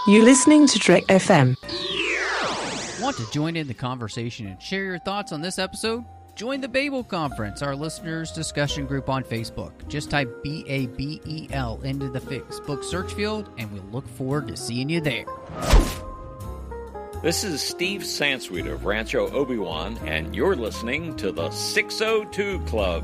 You're listening to Trek FM. Want to join in the conversation and share your thoughts on this episode? Join the Babel Conference, our listeners' discussion group on Facebook. Just type BABEL into the Facebook search field, and we'll look forward to seeing you there. This is Steve Sansweet of Rancho Obi-Wan, and you're listening to the 602 Club.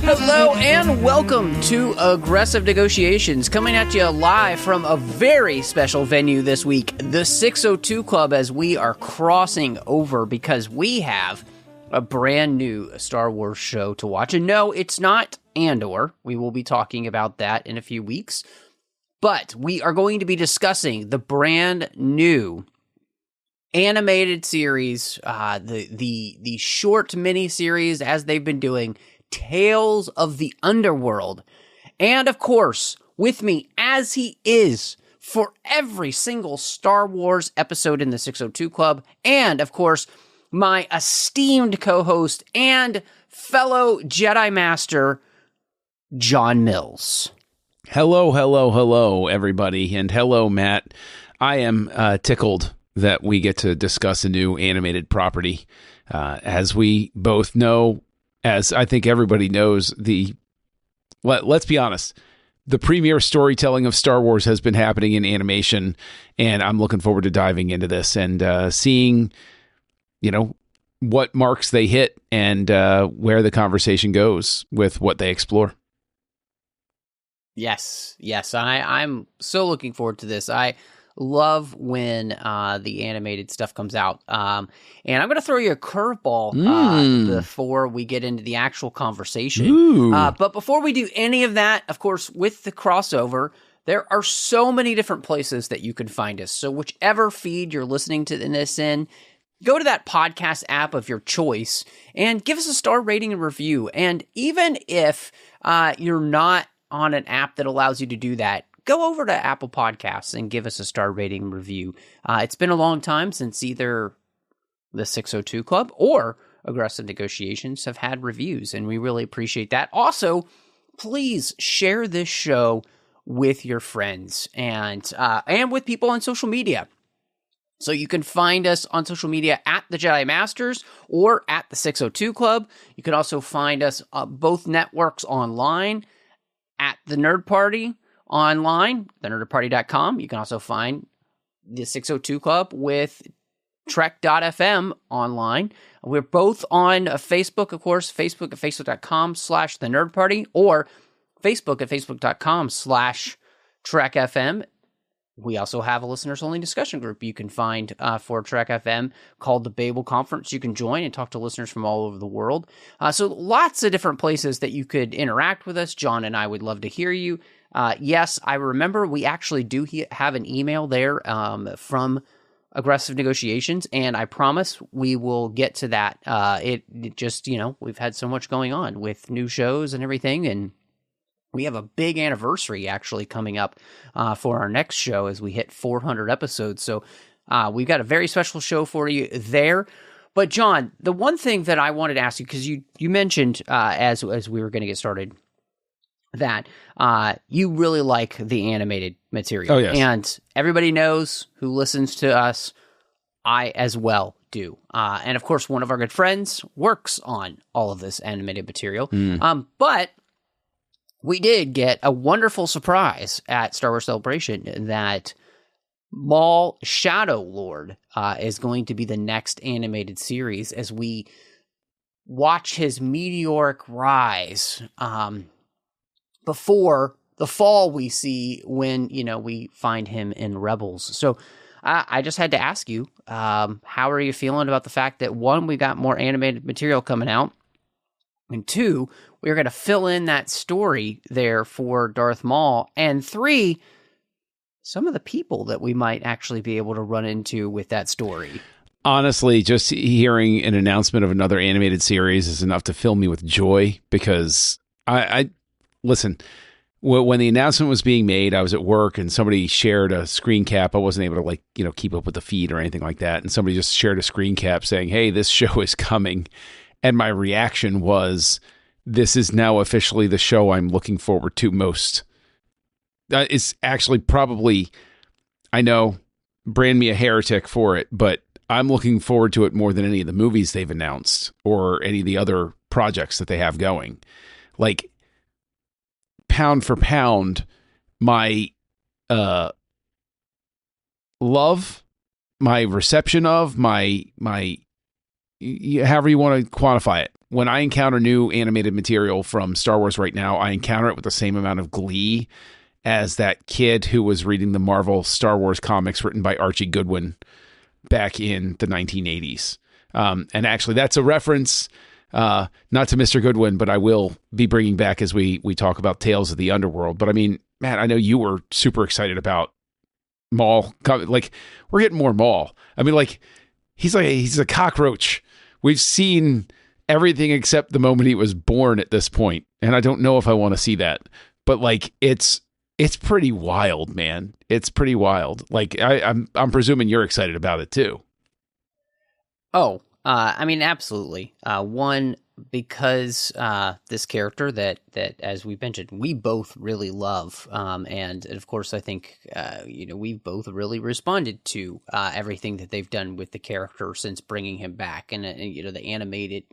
Hello and welcome to Aggressive Negotiations, coming at you live from a very special venue this week, the 602 Club, as we are crossing over because we have a brand new Star Wars show to watch. And no, it's not Andor. We will be talking about that in a few weeks. But we are going to be discussing the brand new animated series, the short mini-series as they've been doing, Tales of the Underworld. And of course, with me, as he is for every single Star Wars episode in the 602 Club, and of course, my esteemed co-host and fellow Jedi Master, John Mills. Hello, everybody, and hello, Matt. I am tickled that we get to discuss a new animated property. As we both know, as I think everybody knows, let's be honest, the premier storytelling of Star Wars has been happening in animation, and I'm looking forward to diving into this and seeing, what marks they hit and where the conversation goes with what they explore. Yes, I'm so looking forward to this. I love when the animated stuff comes out. And I'm going to throw you a curveball before we get into the actual conversation. But before we do any of that, of course, with the crossover, there are so many different places that you can find us. So whichever feed you're listening to this in, go to that podcast app of your choice and give us a star rating and review. And even if you're not on an app that allows you to do that, go over to Apple Podcasts and give us a star rating and review. It's been a long time since either the 602 Club or Aggressive Negotiations have had reviews, and we really appreciate that. Also, please share this show with your friends and with people on social media. So you can find us on social media at the Jedi Masters or at the 602 Club. You can also find us both networks online at the Nerd Party online, thenerdparty.com. You can also find the 602 Club with Trek.fm online. We're both on Facebook, of course, Facebook at facebook.com/thenerdparty or Facebook at facebook.com/TrekFM. We also have a listeners-only discussion group you can find for Trek FM called the Babel Conference. You can join and talk to listeners from all over the world. So lots of different places that you could interact with us. John and I would love to hear you. Yes, I remember we actually do have an email there from Aggressive Negotiations, and I promise we will get to that. It just, we've had so much going on with new shows and everything, and we have a big anniversary actually coming up for our next show as we hit 400 episodes. So we've got a very special show for you there. But John, the one thing that I wanted to ask you, because you mentioned as we were going to get started, that you really like the animated material. Oh, yes. And everybody knows who listens to us. I as well do. And of course, one of our good friends works on all of this animated material. But we did get a wonderful surprise at Star Wars Celebration that Maul Shadow Lord is going to be the next animated series as we watch his meteoric rise before the fall we see when, we find him in Rebels. So I just had to ask you, how are you feeling about the fact that, one, we got more animated material coming out, and two, we're going to fill in that story there for Darth Maul, and three, some of the people that we might actually be able to run into with that story. Honestly, just hearing an announcement of another animated series is enough to fill me with joy, because I listen, when the announcement was being made, I was at work and somebody shared a screen cap. I wasn't able to keep up with the feed or anything like that. And somebody just shared a screen cap saying, "Hey, this show is coming." And my reaction was, this is now officially the show I'm looking forward to most. It's actually probably, I know, brand me a heretic for it, but I'm looking forward to it more than any of the movies they've announced or any of the other projects that they have going. Like, pound for pound, my love, my reception of, my however you want to quantify it. When I encounter new animated material from Star Wars right now, I encounter it with the same amount of glee as that kid who was reading the Marvel Star Wars comics written by Archie Goodwin back in the 1980s. And actually, that's a reference, not to Mr. Goodwin, but I will be bringing back as we talk about Tales of the Underworld. But I mean, Matt, I know you were super excited about Maul. Like, we're getting more Maul. I mean, he's a cockroach. We've seen everything except the moment he was born at this point, and I don't know if I want to see that. But it's pretty wild, man. It's pretty wild. Like, I'm presuming you're excited about it too. Oh, I mean, absolutely. One, because this character that as we mentioned, we both really love, and of course, I think we've both really responded to everything that they've done with the character since bringing him back, and the animated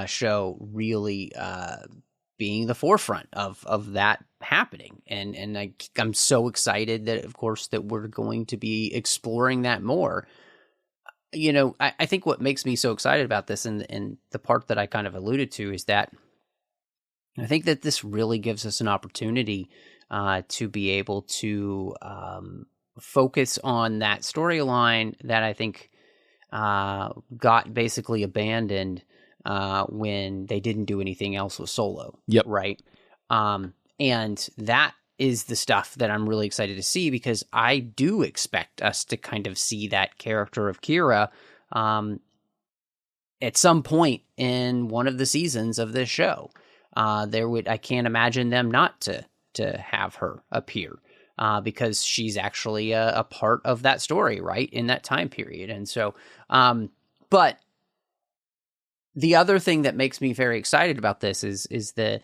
show really being the forefront of that happening, and I'm so excited that, of course, that we're going to be exploring that more. I think what makes me so excited about this, and the part that I kind of alluded to, is that I think that this really gives us an opportunity to be able to focus on that storyline that I think got basically abandoned when they didn't do anything else with Solo. Yep. Right. And that is the stuff that I'm really excited to see, because I do expect us to kind of see that character of Kira at some point in one of the seasons of this show. I can't imagine them not to have her appear, because she's actually a part of that story, right, in that time period. And so, but the other thing that makes me very excited about this is the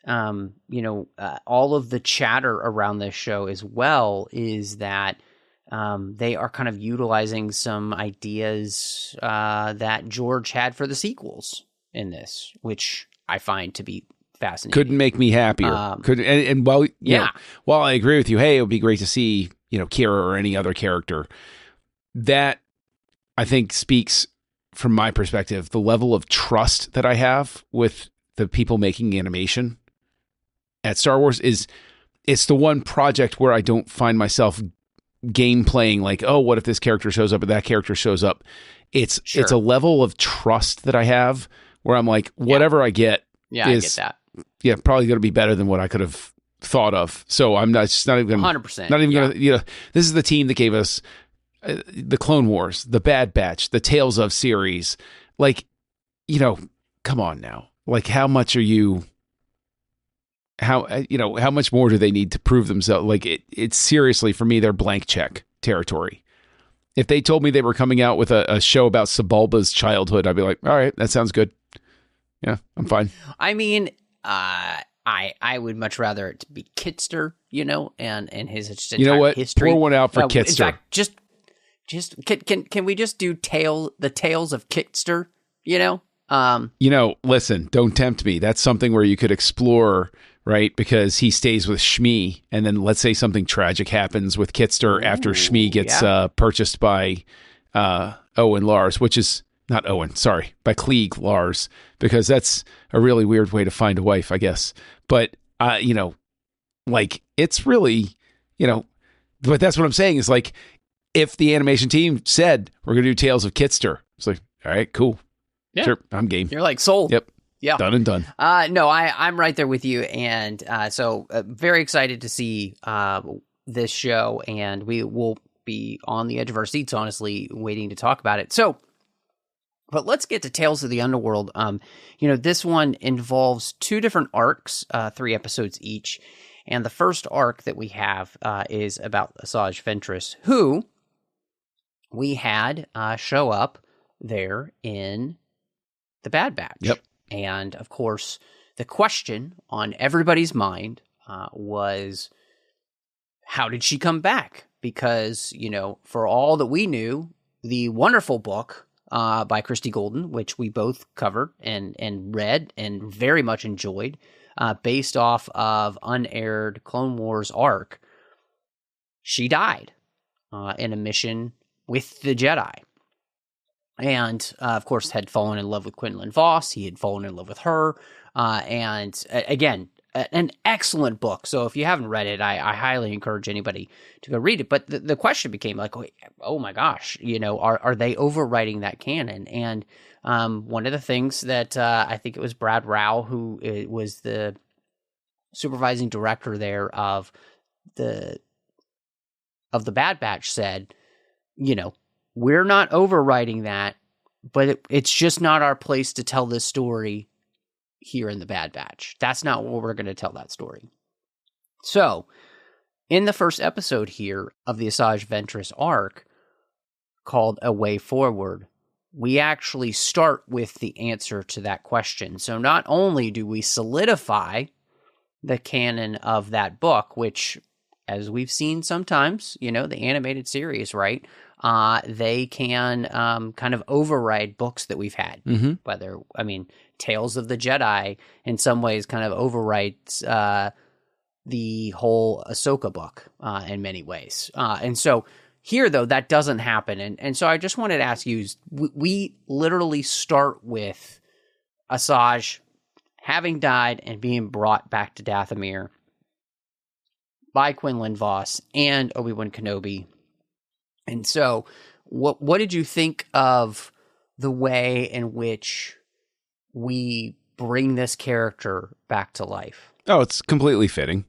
all of the chatter around this show as well, is that they are kind of utilizing some ideas that George had for the sequels in this, which I find to be fascinating. Couldn't make me happier. While I agree with you, hey, it would be great to see, Kira or any other character. That, I think, speaks, from my perspective, the level of trust that I have with the people making animation at Star Wars. It's the one project where I don't find myself game playing like, oh, what if this character shows up and that character shows up? It's a level of trust that I have where I'm like, whatever I get I get that. Yeah, probably going to be better than what I could have thought of. So I'm not even going 100%. Not even going to, this is the team that gave us the Clone Wars, the Bad Batch, the Tales of series. Like, come on now. Like, how much more do they need to prove themselves? Like, it's seriously, for me, they're blank check territory. If they told me they were coming out with a show about Sebulba's childhood, I'd be like, all right, that sounds good. Yeah, I'm fine. I mean, I would much rather it be Kitster, and his entire history. Pour one out for Kitster. In fact, can we just do the tales of Kitster? Listen, don't tempt me. That's something where you could explore, right? Because he stays with Shmi, and then let's say something tragic happens with Kitster after Shmi gets purchased by Owen Lars, which is not Owen, sorry, by Klieg Lars, because that's a really weird way to find a wife, I guess. But it's really, but that's what I'm saying is, like, if the animation team said we're gonna do Tales of Kitster, it's like, all right, cool. Yeah. Sure, I'm game. You're like, sold. Yep. Yeah. Done and done. No, I'm right there with you. And so very excited to see this show. And we will be on the edge of our seats, honestly, waiting to talk about it. So, but let's get to Tales of the Underworld. This one involves 2 different arcs, 3 episodes each. And the first arc that we have is about Asajj Ventress, who we had show up there in the Bad Batch. Yep. And, of course, the question on everybody's mind was, how did she come back? Because, for all that we knew, the wonderful book by Christy Golden, which we both covered and read and very much enjoyed, based off of unaired Clone Wars arc, she died in a mission with the Jedi. And, of course, had fallen in love with Quinlan Vos. He had fallen in love with her. And, again, an excellent book. So if you haven't read it, I highly encourage anybody to go read it. But the question became like, oh my gosh, are they overwriting that canon? And one of the things that I think it was Brad Rao, who was the supervising director there of the Bad Batch, said, we're not overwriting that, but it's just not our place to tell this story here in the Bad Batch. That's not what we're going to tell that story. So, in the first episode here of the Asajj Ventress arc, called A Way Forward, we actually start with the answer to that question. So not only do we solidify the canon of that book, which, as we've seen sometimes, the animated series, right? They can kind of override books that we've had. Mm-hmm. Tales of the Jedi in some ways kind of overwrites the whole Ahsoka book in many ways. And so here, though, that doesn't happen. And so I just wanted to ask you, we literally start with Asajj having died and being brought back to Dathomir by Quinlan Vos and Obi-Wan Kenobi. And so what did you think of the way in which we bring this character back to life? Oh, it's completely fitting.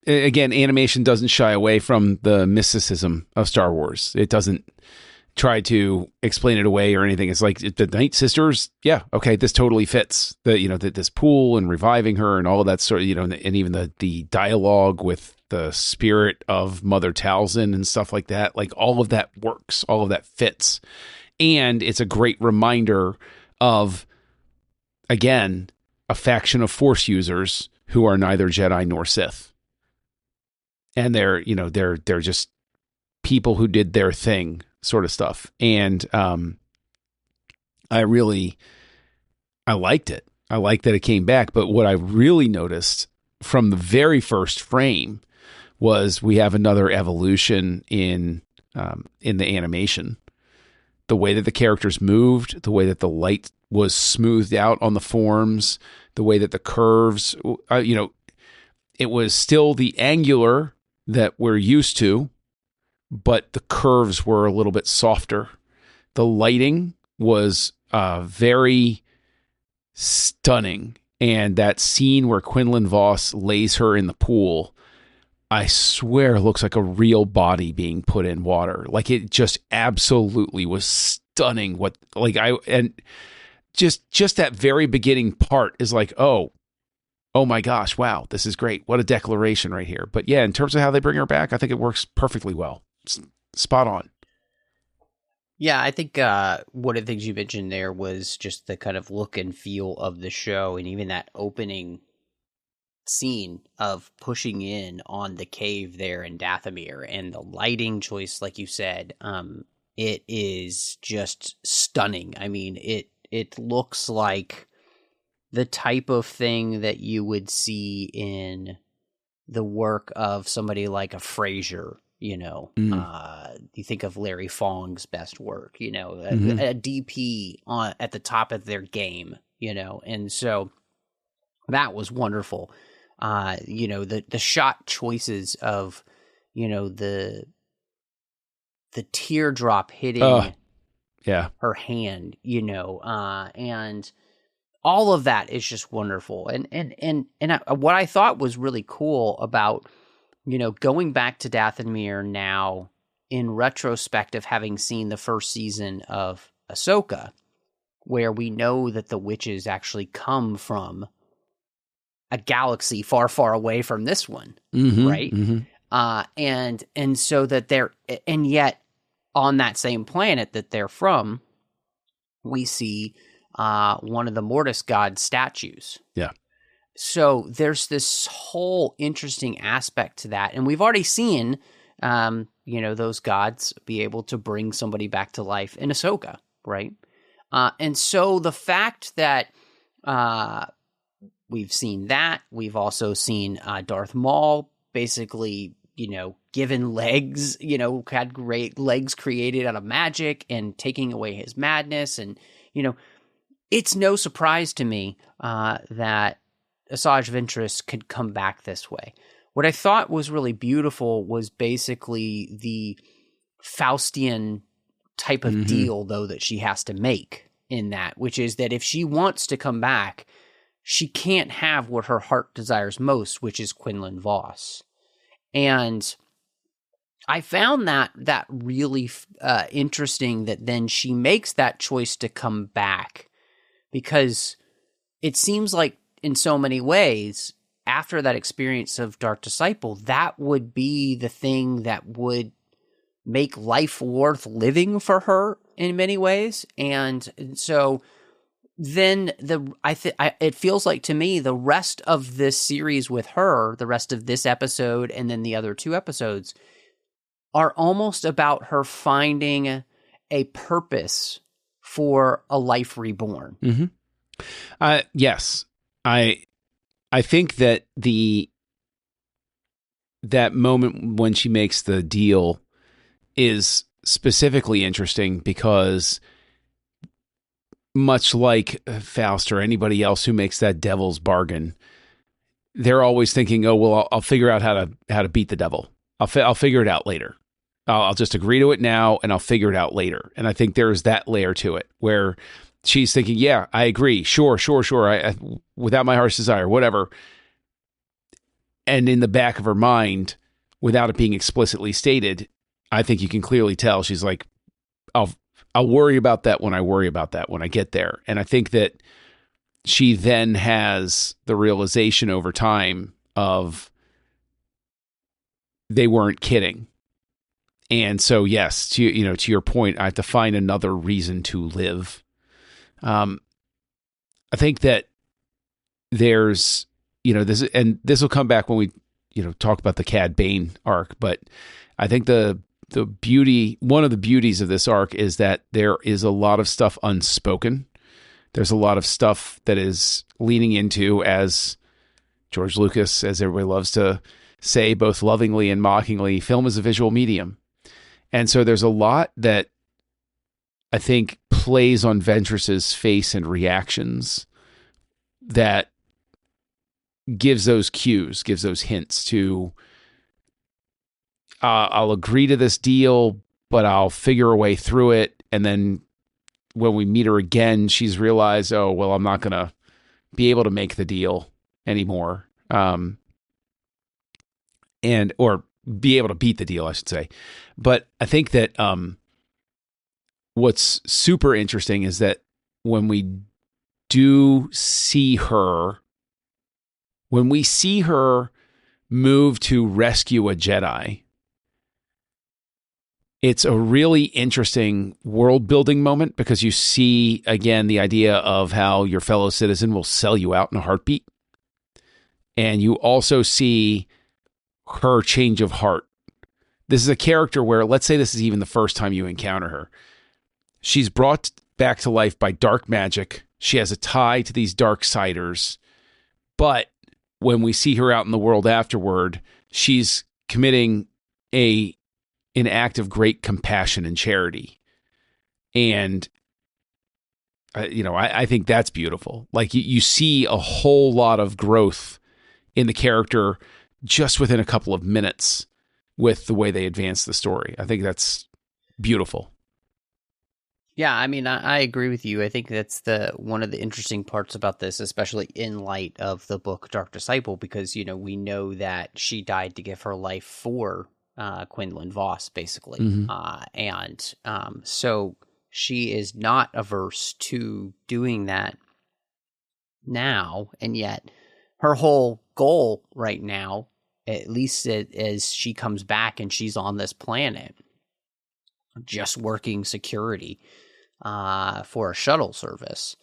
Again, animation doesn't shy away from the mysticism of Star Wars. It doesn't try to explain it away or anything. It's like the Night Sisters. Yeah, okay, this totally fits. This pool and reviving her and all of that sort of, and even the dialogue with the spirit of Mother Talzin and stuff like that. Like all of that works. All of that fits. And it's a great reminder of, again, a faction of Force users who are neither Jedi nor Sith. And they're just people who did their thing sort of stuff. And I liked it. I liked that it came back. But what I really noticed from the very first frame was we have another evolution in the animation. The way that the characters moved, the way that the light was smoothed out on the forms, the way that the curves, it was still the angular that we're used to, but the curves were a little bit softer. The lighting was very stunning. And that scene where Quinlan Vos lays her in the pool, I swear looks like a real body being put in water. Like it just absolutely was stunning. Just that very beginning part is like, oh my gosh, wow, this is great. What a declaration right here. But yeah, in terms of how they bring her back, I think it works perfectly well. It's spot on. Yeah, I think one of the things you mentioned there was just the kind of look and feel of the show, and even that opening scene of pushing in on the cave there in Dathomir, and the lighting choice, like you said, it is just stunning. I mean, it looks like the type of thing that you would see in the work of somebody like a Frasier. You think of Larry Fong's best work, a DP at the top of their game, and so that was wonderful. The shot choices of, the teardrop hitting her hand, and all of that is just wonderful. And what I thought was really cool about, going back to Dathomir now in retrospective, having seen the first season of Ahsoka, where we know that the witches actually come from a galaxy far, far away from this one, right? And so that and yet on that same planet that they're from, we see one of the Mortis god statues. Yeah. So there's this whole interesting aspect to that. And we've already seen, those gods be able to bring somebody back to life in Ahsoka, right? And so the fact that we've seen that, we've also seen Darth Maul basically, given legs, had great legs created out of magic and taking away his madness. And, it's no surprise to me that Asajj Ventress could come back this way. What I thought was really beautiful was basically the Faustian type of deal, though, that she has to make in that, which is that if she wants to come back, she can't have what her heart desires most, which is Quinlan Vos. And I found that really interesting that then she makes that choice to come back, because it seems like in so many ways, after that experience of Dark Disciple, that would be the thing that would make life worth living for her in many ways. And so then it feels like to me the rest of this series with her, the rest of this episode and then the other 2 episodes, are almost about her finding a purpose for a life reborn. Yes. I think that that moment when she makes the deal is specifically interesting because, much like Faust or anybody else who makes that devil's bargain, they're always thinking, "Oh, well, I'll figure out how to beat the devil. I'll figure it out later. I'll just agree to it now, and I'll figure it out later." And I think there's that layer to it where she's thinking, "Yeah, I agree. Sure. I without my heart's desire, whatever." And in the back of her mind, without it being explicitly stated, I think you can clearly tell she's like, I'll worry about that when I get there. And I think that she then has the realization over time of they weren't kidding. And so, yes, to your point, I have to find another reason to live. I think that there's, this will come back when we, talk about the Cad Bane arc, but I think one of the beauties of this arc is that there is a lot of stuff unspoken. There's a lot of stuff that is leaning into, as George Lucas, as everybody loves to say, both lovingly and mockingly, film is a visual medium. And so there's a lot that I think plays on Ventress's face and reactions that gives those cues, gives those hints to, I'll agree to this deal, but I'll figure a way through it. And then when we meet her again, she's realized, oh, well, I'm not going to be able to make the deal anymore. Or be able to beat the deal, I should say. But I think that what's super interesting is that when we see her move to rescue a Jedi, it's a really interesting world building moment, because you see, again, the idea of how your fellow citizen will sell you out in a heartbeat. And you also see her change of heart. This is a character where, let's say this is even the first time you encounter her. She's brought back to life by dark magic. She has a tie to these Darksiders. But when we see her out in the world afterward, she's committing an act of great compassion and charity. And, I think that's beautiful. Like you see a whole lot of growth in the character just within a couple of minutes with the way they advance the story. I think that's beautiful. Yeah, I mean, I agree with you. I think that's one of the interesting parts about this, especially in light of the book Dark Disciple, because, we know that she died to give her life for Quinlan Vos, basically. So she is not averse to doing that now, and yet her whole goal right now, at least as she comes back and she's on this planet, just working security for a shuttle service.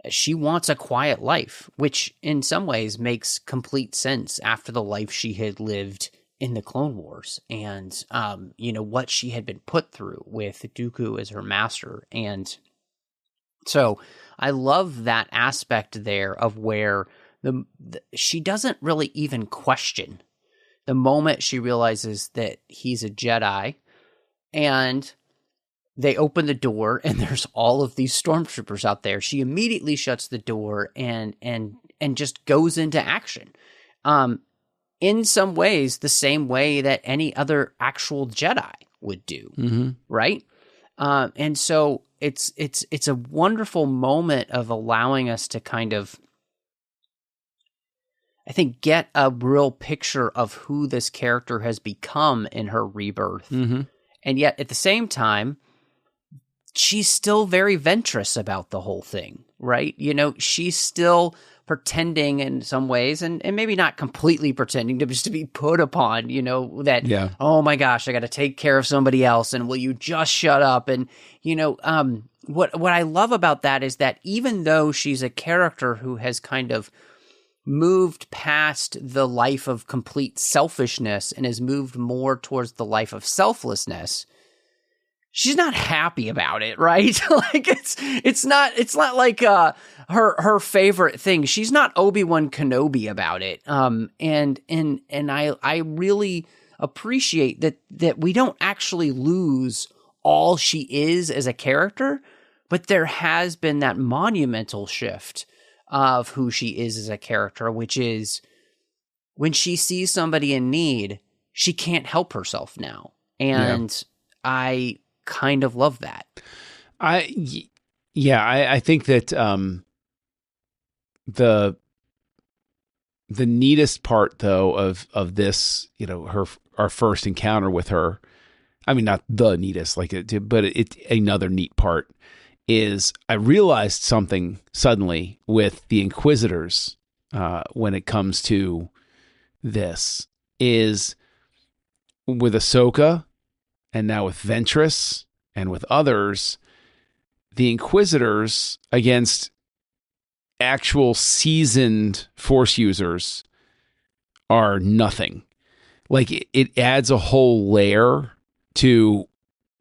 She wants a quiet life, which in some ways makes complete sense after the life she had lived in the Clone Wars and, what she had been put through with Dooku as her master. And so I love that aspect there of where she doesn't really even question the moment she realizes that he's a Jedi, and they open the door and there's all of these stormtroopers out there. She immediately shuts the door and just goes into action. In some ways, the same way that any other actual Jedi would do, right? And so it's a wonderful moment of allowing us to kind of, I think, get a real picture of who this character has become in her rebirth. And yet, at the same time, she's still very Ventress about the whole thing, right? She's still pretending in some ways, and maybe not completely pretending to just to be put upon, that, oh my gosh, I got to take care of somebody else, and will you just shut up? And, what I love about that is that even though she's a character who has kind of moved past the life of complete selfishness and has moved more towards the life of selflessness, she's not happy about it, right? Like it's not like her favorite thing. She's not Obi-Wan Kenobi about it. And I really appreciate that we don't actually lose all she is as a character, but there has been that monumental shift of who she is as a character, which is when she sees somebody in need, she can't help herself now. And I kind of love that. I think that the neatest part though of this, our first encounter with her, I mean, not the neatest, but it's another neat part, is I realized something suddenly with the Inquisitors when it comes to this, is with Ahsoka and now with Ventress and with others, the Inquisitors against actual seasoned Force users are nothing. Like, it adds a whole layer to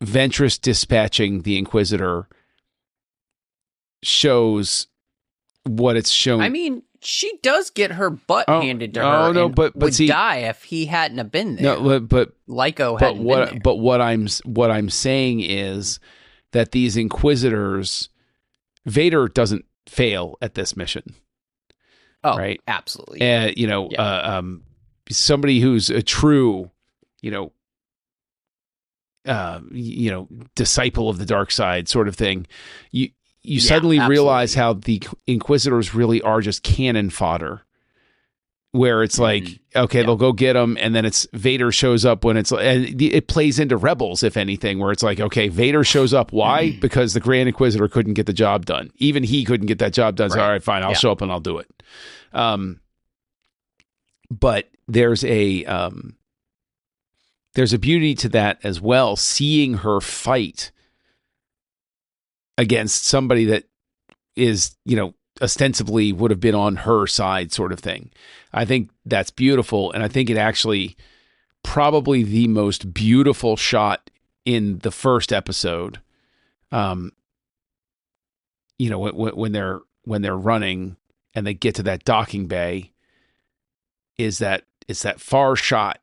Ventress dispatching the Inquisitor, shows what it's shown. I mean, she does get her butt handed to her. No, but would die if he hadn't have been there. No, but Lyco hadn't been there. But what I'm saying is that these Inquisitors, Vader doesn't fail at this mission. Oh, right, absolutely. Somebody who's a true, disciple of the dark side, sort of thing. You suddenly realize how the Inquisitors really are just cannon fodder, where it's like, okay, they'll go get them, and then it's Vader shows up when and it plays into Rebels, if anything, where it's like, okay, Vader shows up. Why? Because the Grand Inquisitor couldn't get the job done. Even he couldn't get that job done. So, all right, fine, I'll show up and I'll do it. But there's a beauty to that as well, seeing her fight against somebody that is, ostensibly would have been on her side, sort of thing. I think that's beautiful. And I think it actually probably the most beautiful shot in the first episode. When they're running and they get to that docking bay, it's that far shot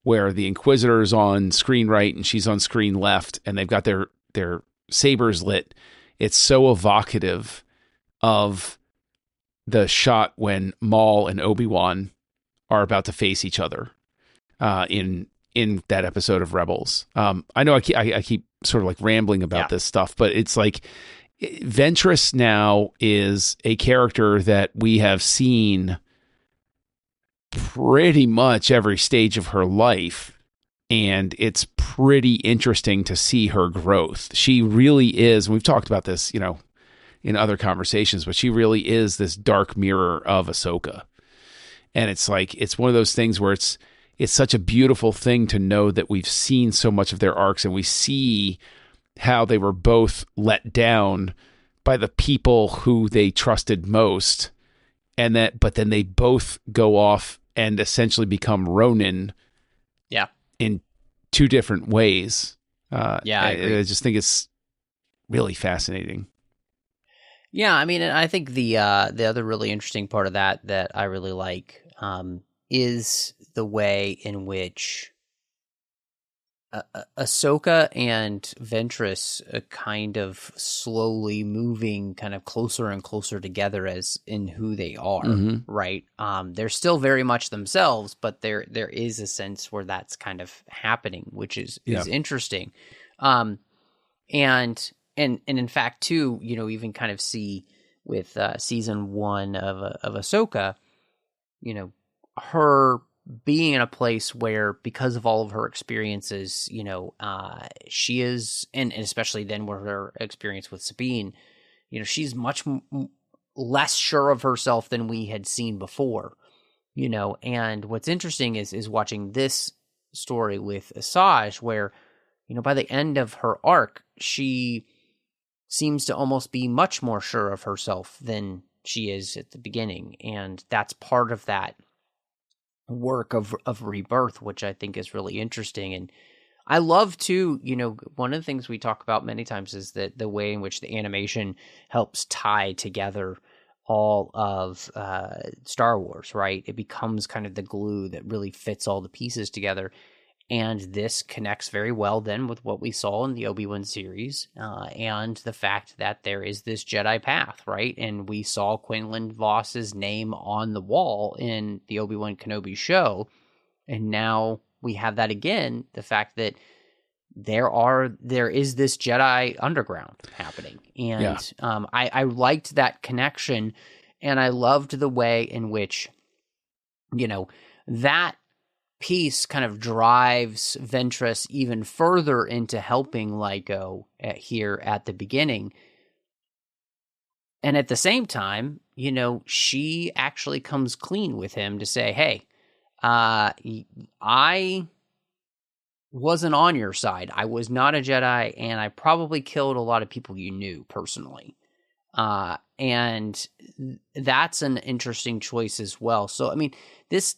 where the Inquisitor is on screen right and she's on screen left, and they've got their sabers lit. It's so evocative of the shot when Maul and Obi-Wan are about to face each other in that episode of Rebels. I know I keep sort of like rambling about this stuff, but it's like Ventress now is a character that we have seen pretty much every stage of her life. And it's pretty interesting to see her growth. She really is, and we've talked about this, in other conversations, but she really is this dark mirror of Ahsoka. And it's like, it's one of those things where it's such a beautiful thing to know that we've seen so much of their arcs, and we see how they were both let down by the people who they trusted most. But then they both go off and essentially become Ronin. Yeah. In two different ways. I agree. I just think it's really fascinating. Yeah, I mean, and I think the other really interesting part of that I really like is the way in which Ahsoka and Ventress kind of slowly moving kind of closer and closer together as in who they are, right? They're still very much themselves, but there is a sense where that's kind of happening, which is interesting. And in fact, too, even kind of see with season 1 of Ahsoka, her being in a place where, because of all of her experiences, she is, and especially then with her experience with Sabine, she's much less sure of herself than we had seen before, and what's interesting is watching this story with Asajj, where, by the end of her arc, she seems to almost be much more sure of herself than she is at the beginning. And that's part of that work of rebirth, which I think is really interesting. And I love too, one of the things we talk about many times is that the way in which the animation helps tie together all of Star Wars, right? It becomes kind of the glue that really fits all the pieces together. And this connects very well then with what we saw in the Obi-Wan series, and the fact that there is this Jedi path, right? And we saw Quinlan Voss's name on the wall in the Obi-Wan Kenobi show, and now we have that again, the fact that there is this Jedi underground happening. And I liked that connection, and I loved the way in which, that piece kind of drives Ventress even further into helping Lyco here at the beginning. And at the same time, she actually comes clean with him to say, hey, I wasn't on your side. I was not a Jedi, and I probably killed a lot of people you knew personally. And that's an interesting choice as well. So, I mean, this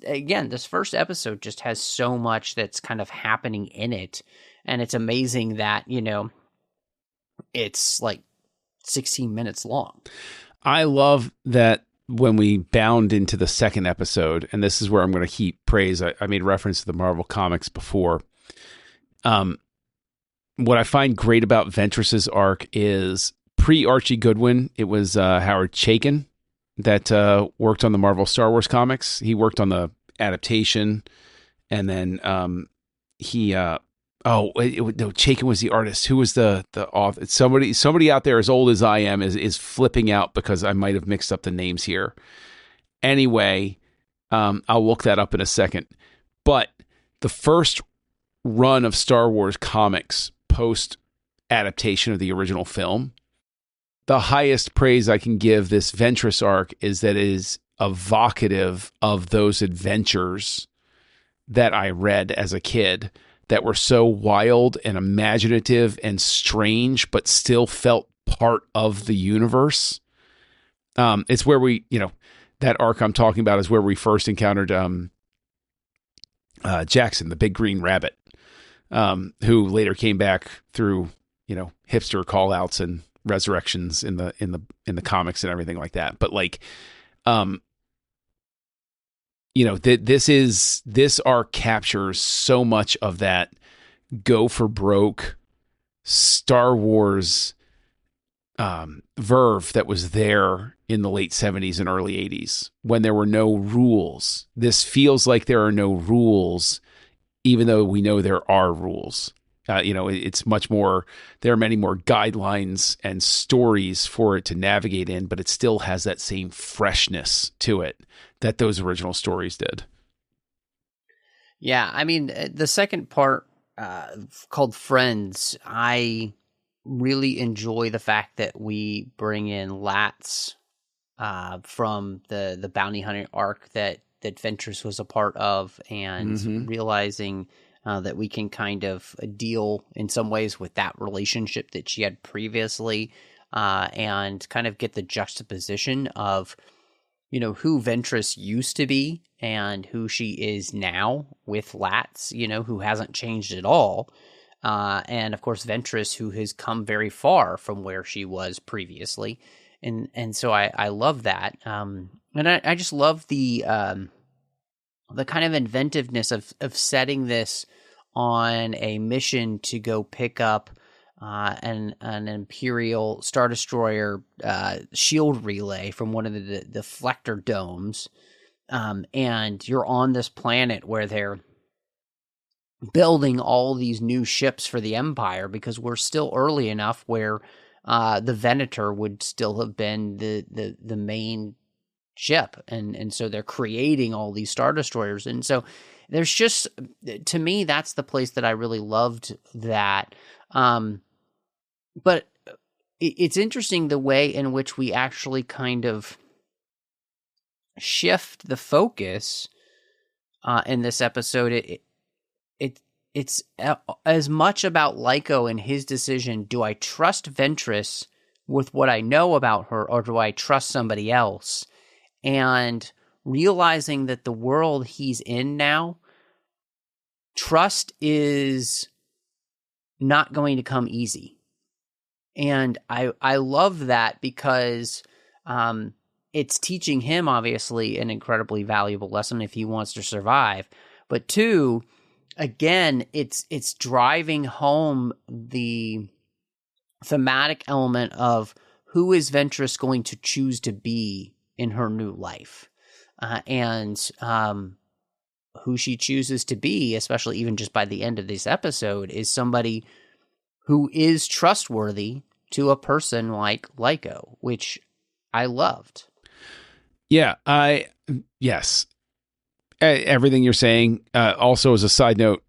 first episode just has so much that's kind of happening in it. And it's amazing that, it's like 16 minutes long. I love that when we bound into the second episode, and this is where I'm going to heap praise. I made reference to the Marvel Comics before. What I find great about Ventress's arc is pre-Archie Goodwin, it was Howard Chaykin that worked on the Marvel Star Wars comics. He worked on the adaptation, and then Chaykin was the artist. Who was the author? Somebody out there as old as I am is flipping out because I might have mixed up the names here. Anyway, I'll look that up in a second. But the first run of Star Wars comics post adaptation of the original film, the highest praise I can give this Ventress arc is that it is evocative of those adventures that I read as a kid that were so wild and imaginative and strange, but still felt part of the universe. It's where we, that arc I'm talking about is where we first encountered Jackson, the big green rabbit, who later came back through, hipster call outs and resurrections in the comics and everything like that. But this arc captures so much of that go for broke Star Wars verve that was there in the late 70s and early 80s when there were no rules. This feels like there are no rules, even though we know there are rules. It's much more, there are many more guidelines and stories for it to navigate in, but it still has that same freshness to it that those original stories did. Yeah, I mean, the second part called Friends, I really enjoy the fact that we bring in Lats from the bounty hunting arc that Ventress was a part of, and realizing that we can kind of deal in some ways with that relationship that she had previously, and kind of get the juxtaposition of, who Ventress used to be and who she is now with Lats, who hasn't changed at all. And of course, Ventress, who has come very far from where she was previously. And so I love that. And I just love the kind of inventiveness of setting this on a mission to go pick up an Imperial Star Destroyer shield relay from one of the deflector domes. And you're on this planet where they're building all these new ships for the Empire, because we're still early enough where the Venator would still have been the main ship. And so they're creating all these Star Destroyers. And so there's just, to me, that's the place that I really loved that. But it's interesting the way in which we actually kind of shift the focus in this episode. It's as much about Lyko and his decision. Do I trust Ventress with what I know about her, or do I trust somebody else? And realizing that the world he's in now, trust is not going to come easy. And I love that, because it's teaching him, obviously, an incredibly valuable lesson if he wants to survive. But two, again, it's driving home the thematic element of who is Ventress going to choose to be in her new life, and who she chooses to be, especially even just by the end of this episode, is somebody who is trustworthy to a person like Lyko, which I loved. Yeah, yes. Everything you're saying. Also, as a side note,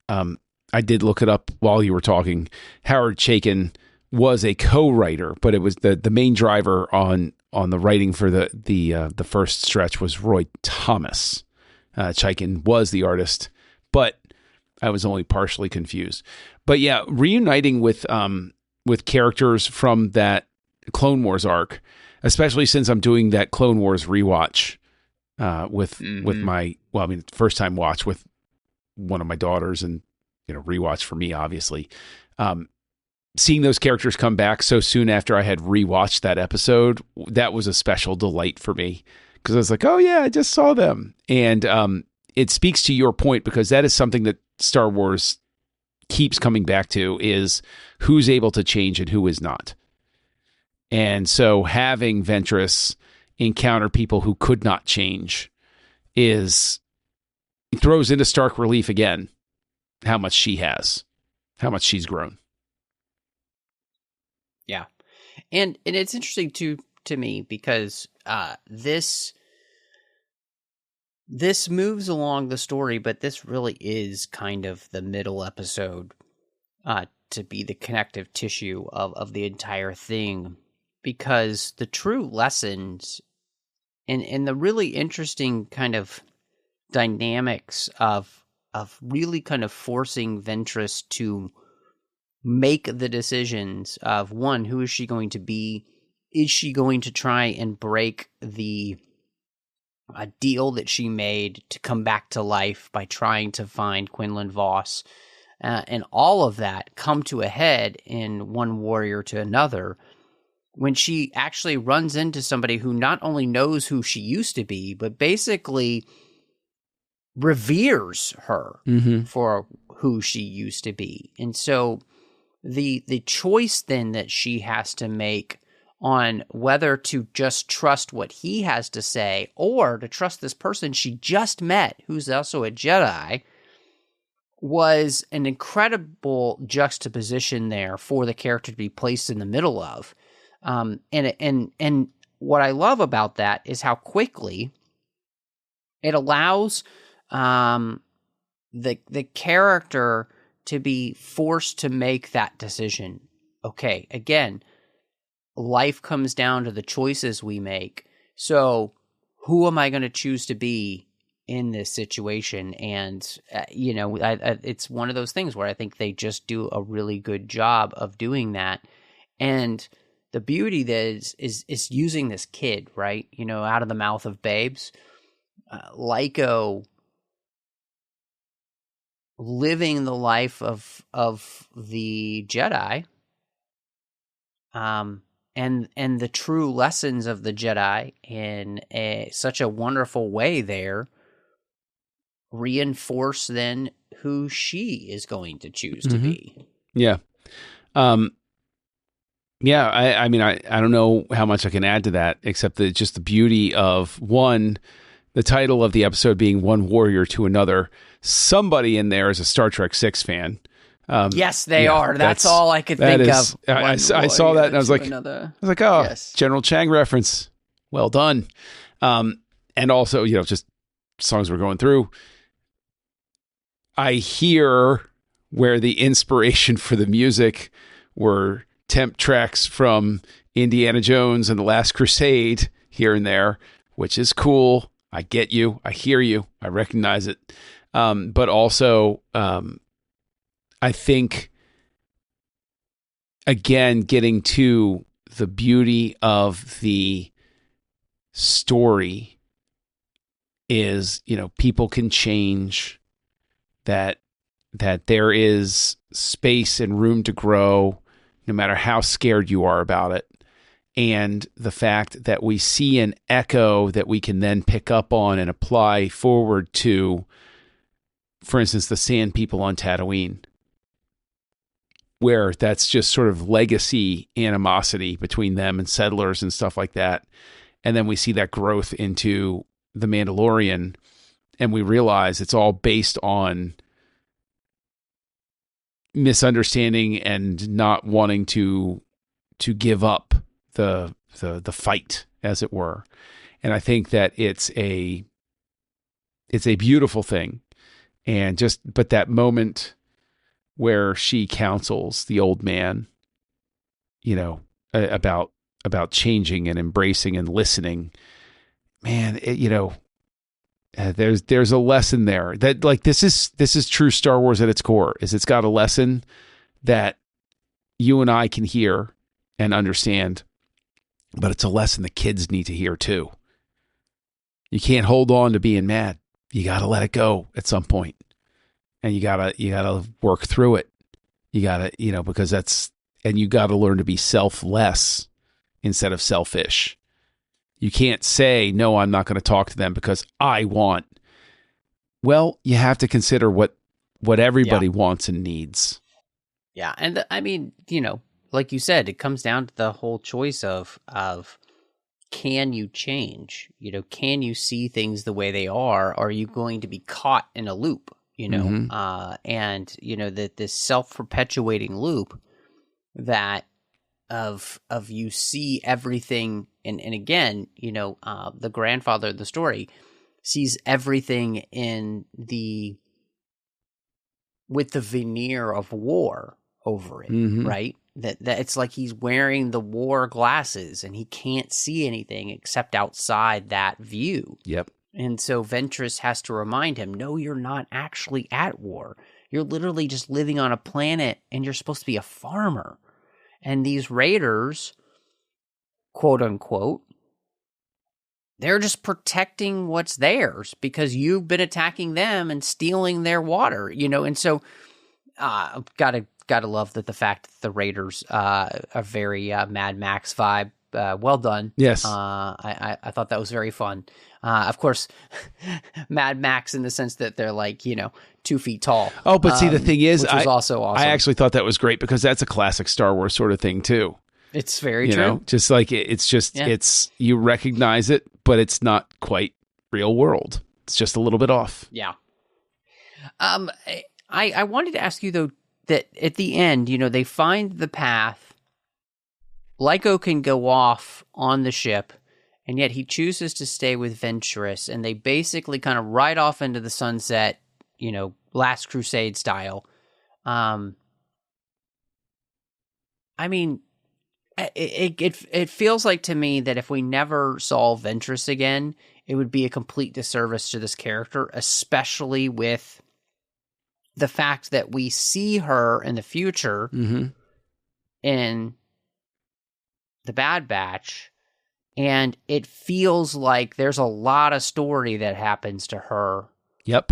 I did look it up while you were talking. Howard Chaykin was a co-writer, but it was the main driver on the writing for the first stretch was Roy Thomas. Chaykin was the artist, but I was only partially confused. But yeah, reuniting with characters from that Clone Wars arc, especially since I'm doing that Clone Wars rewatch with my, first time watch with one of my daughters, and rewatch for me, obviously. Seeing those characters come back so soon after I had rewatched that episode, that was a special delight for me, because I was like, oh yeah, I just saw them. And it speaks to your point, because that is something that Star Wars keeps coming back to, is who's able to change and who is not. And so having Ventress encounter people who could not change throws into stark relief again how much she's grown. Yeah. And it's interesting to me, because this moves along the story, but this really is kind of the middle episode to be the connective tissue of the entire thing, because the true lessons and the really interesting kind of dynamics of really kind of forcing Ventress to make the decisions of, one, who is she going to be? Is she going to try and break the deal that she made to come back to life by trying to find Quinlan Vos? And all of that come to a head in One Warrior to Another, when she actually runs into somebody who not only knows who she used to be, but basically reveres her for who she used to be. And so the choice then that she has to make on whether to just trust what he has to say, or to trust this person she just met, who's also a Jedi, was an incredible juxtaposition there for the character to be placed in the middle of. And what I love about that is how quickly it allows the character to be forced to make that decision. Okay, again, life comes down to the choices we make. So who am I going to choose to be in this situation. And, it's one of those things where I think they just do a really good job of doing that. And the beauty that is using this kid, right? Out of the mouth of babes, Lyco living the life of the Jedi, and the true lessons of the Jedi in such a wonderful way there reinforce then who she is going to choose to be. Yeah. Yeah, I mean, I don't know how much I can add to that, except that just the beauty of, one, the title of the episode being One Warrior to Another. Somebody in there is a Star Trek 6 fan. Yes, they are. That's all I could think of. I saw that and I was like, oh, yes. General Chang reference. Well done. And also, just songs we're going through. I hear where the inspiration for the music were temp tracks from Indiana Jones and The Last Crusade here and there, which is cool. I get you. I hear you. I recognize it. But also, I think, again, getting to the beauty of the story is, people can change, that there is space and room to grow no matter how scared you are about it. And the fact that we see an echo that we can then pick up on and apply forward to, for instance, the Sand People on Tatooine, where that's just sort of legacy animosity between them and settlers and stuff like that. And then we see that growth into The Mandalorian, and we realize it's all based on misunderstanding and not wanting to give up the fight, as it were. And I think that it's a beautiful thing. And but that moment where she counsels the old man, about changing and embracing and listening, man, there's a lesson there that, like, this is true Star Wars at its core. It's got a lesson that you and I can hear and understand, but it's a lesson the kids need to hear too. You can't hold on to being mad. You got to let it go at some point, and you gotta work through it. You gotta, because and you got to learn to be selfless instead of selfish. You can't say, no, I'm not going to talk to them because I want. Well, you have to consider what everybody wants and needs. Yeah. And I mean, like you said, it comes down to the whole choice of can you change? Can you see things the way they are? Or are you going to be caught in a loop? And that this self-perpetuating loop that of you see everything, and again, the grandfather of the story sees everything with the veneer of war over it, right? That it's like he's wearing the war glasses and he can't see anything except outside that view. Yep. And so Ventress has to remind him, no, you're not actually at war. You're literally just living on a planet and you're supposed to be a farmer. And these raiders, quote unquote, they're just protecting what's theirs because you've been attacking them and stealing their water, And so, gotta love the fact that the raiders are very Mad Max vibe. Well done. Yes. I thought that was very fun. Of course, Mad Max in the sense that they're 2 feet tall. Oh, but see, the thing is, which was also awesome. I actually thought that was great because that's a classic Star Wars sort of thing too. It's very true. Just like it's you recognize it, but it's not quite real world. It's just a little bit off. Yeah. I wanted to ask you though that at the end, they find the path. Lyco can go off on the ship, and yet he chooses to stay with Ventress, and they basically kind of ride off into the sunset, Last Crusade style. I mean, it feels like to me that if we never saw Ventress again, it would be a complete disservice to this character, especially with the fact that we see her in the future in the Bad Batch, and it feels like there's a lot of story that happens to her. Yep.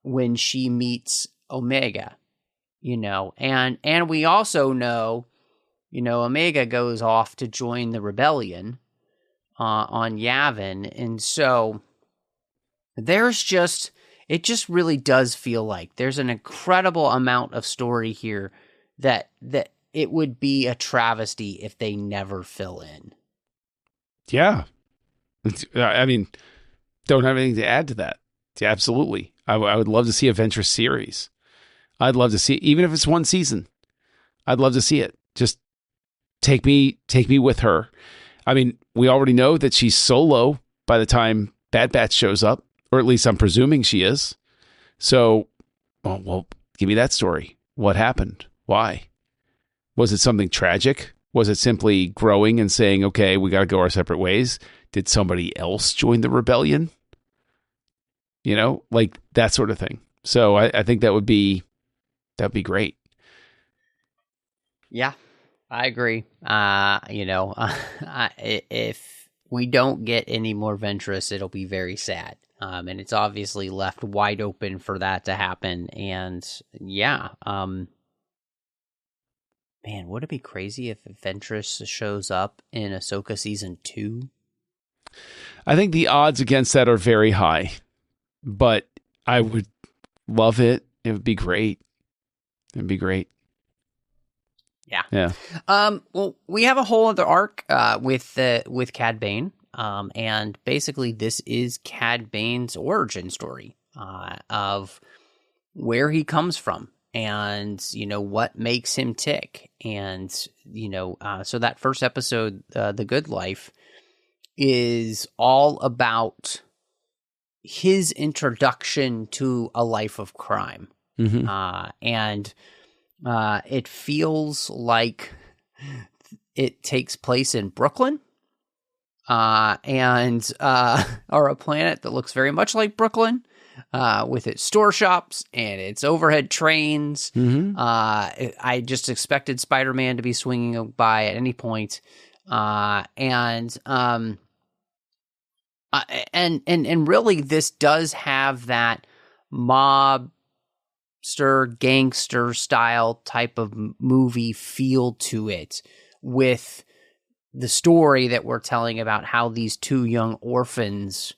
When she meets Omega, and we also know, Omega goes off to join the rebellion on Yavin, and so it just really does feel like there's an incredible amount of story here that it would be a travesty if they never fill in. Yeah. I mean, don't have anything to add to that. Yeah, absolutely. I would love to see a Ventress series. I'd love to see it, even if it's one season. I'd love to see it. Just take me with her. I mean, we already know that she's solo by the time Bad Batch shows up, or at least I'm presuming she is. So, well, give me that story. What happened? Why? Was it something tragic? Was it simply growing and saying, okay, we got to go our separate ways? Did somebody else join the rebellion? Like that sort of thing. So I think that'd be great. Yeah, I agree. If we don't get any more Ventress, it'll be very sad. And it's obviously left wide open for that to happen. And yeah, man, would it be crazy if Ventress shows up in Ahsoka season 2? I think the odds against that are very high, but I would love it. It would be great. It'd be great. Yeah. Yeah. Well, we have a whole other arc with Cad Bane. And basically this is Cad Bane's origin story of where he comes from and, what makes him tick. And, so that first episode, The Good Life, is all about his introduction to a life of crime. And it feels like it takes place in Brooklyn, or a planet that looks very much like Brooklyn, with its store shops and its overhead trains. I just expected Spider-Man to be swinging by at any point. And really this does have that mobster gangster style type of movie feel to it, with the story that we're telling about how these two young orphans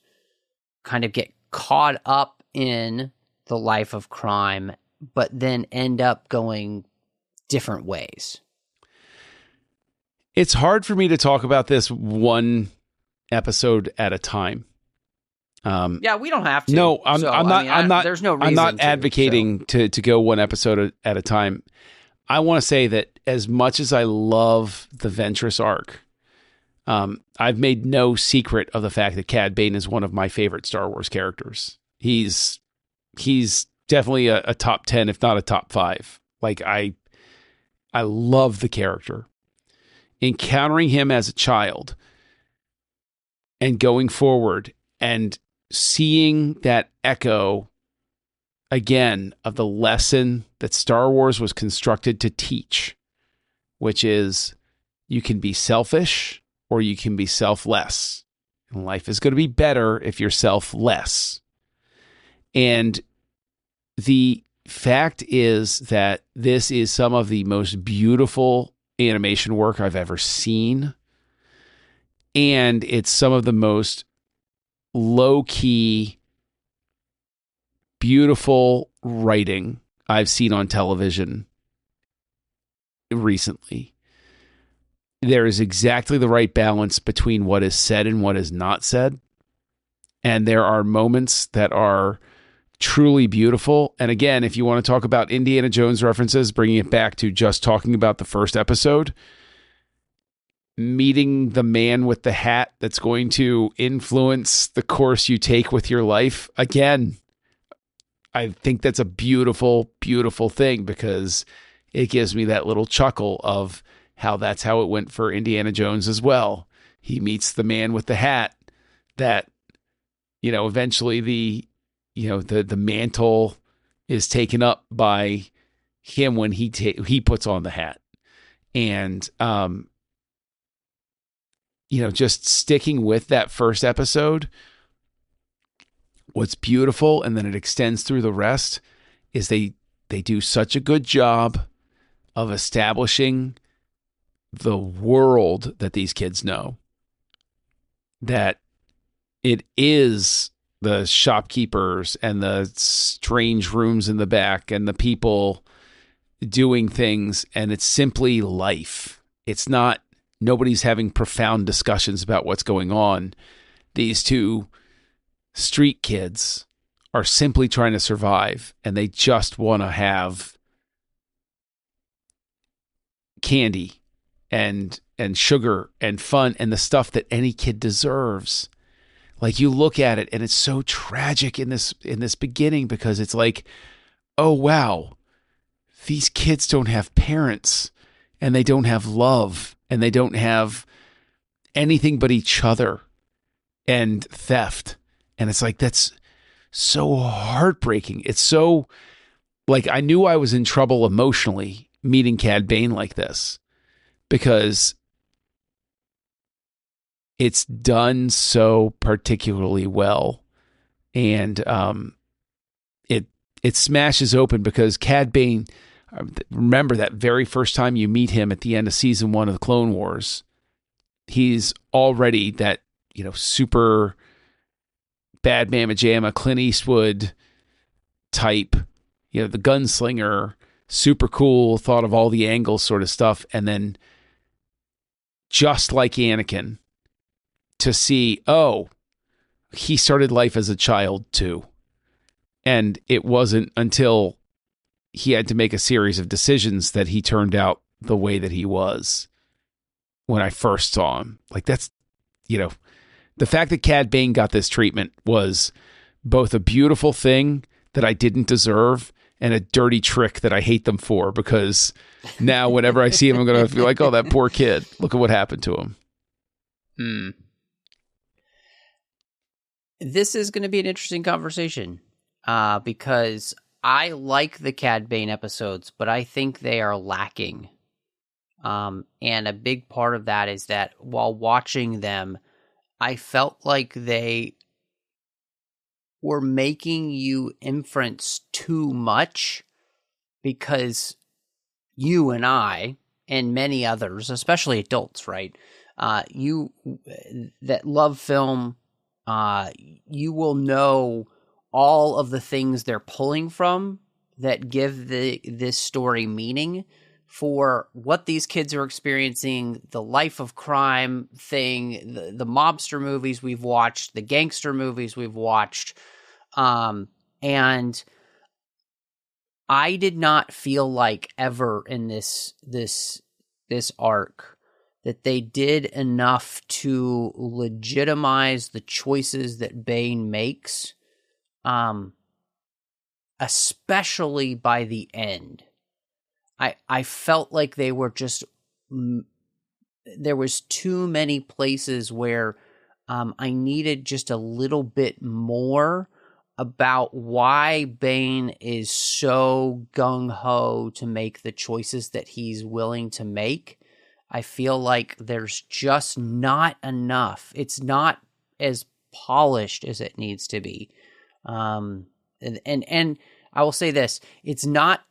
kind of get caught up in the life of crime, but then end up going different ways. It's hard for me to talk about this one episode at a time. Yeah, we don't have to. No, I'm not. There's no reason. I'm not advocating to go one episode at a time. I want to say that as much as I love the Ventress arc, I've made no secret of the fact that Cad Bane is one of my favorite Star Wars characters. He's definitely a top 10, if not a top 5. Like I love the character. Encountering him as a child and going forward and seeing that echo again of the lesson that Star Wars was constructed to teach, which is you can be selfish or you can be selfless. And life is going to be better if you're selfless. And the fact is that this is some of the most beautiful animation work I've ever seen. And it's some of the most low-key, beautiful writing I've seen on television recently. There is exactly the right balance between what is said and what is not said. And there are moments that are truly beautiful. And again, if you want to talk about Indiana Jones references, bringing it back to just talking about the first episode, meeting the man with the hat that's going to influence the course you take with your life. Again, I think that's a beautiful, beautiful thing because it gives me that little chuckle of how that's how it went for Indiana Jones as well. He meets the man with the hat that, eventually the mantle is taken up by him when he puts on the hat. And, just sticking with that first episode, what's beautiful, and then it extends through the rest, is they do such a good job of establishing the world that these kids know, that it is the shopkeepers and the strange rooms in the back and the people doing things, and it's simply life. It's not, nobody's having profound discussions about what's going on. These two street kids are simply trying to survive, and they just want to have candy and sugar and fun and the stuff that any kid deserves. Like, you look at it and it's so tragic in this beginning, because it's like, oh wow, these kids don't have parents, and they don't have love, and they don't have anything but each other and theft. And it's like, that's so heartbreaking. It's so, like, I knew I was in trouble emotionally meeting Cad Bane like this, because it's done so particularly well. And it smashes open, because Cad Bane, remember that very first time you meet him at the end of season 1 of the Clone Wars, he's already that, super bad mamma jamma Clint Eastwood type, the gunslinger, super cool, thought of all the angles sort of stuff. And then, just like Anakin, to see, oh, he started life as a child too. And it wasn't until he had to make a series of decisions that he turned out the way that he was when I first saw him. Like, that's, the fact that Cad Bane got this treatment was both a beautiful thing that I didn't deserve and a dirty trick that I hate them for, because now whenever I see him, I'm going to feel like, oh, that poor kid, look at what happened to him. This is going to be an interesting conversation, because I like the Cad Bane episodes, but I think they are lacking. And a big part of that is that while watching them, I felt like they were making you inference too much, because you and I and many others, especially adults, right? You that love film, you will know all of the things they're pulling from that give this story meaning for what these kids are experiencing, the life of crime thing, the mobster movies we've watched, the gangster movies we've watched. And I did not feel like ever in this arc that they did enough to legitimize the choices that Bane makes, especially by the end. I felt like they were just, there was too many places where I needed just a little bit more about why Bane is so gung-ho to make the choices that he's willing to make. I feel like there's just not enough. It's not as polished as it needs to be. And I will say this, it's not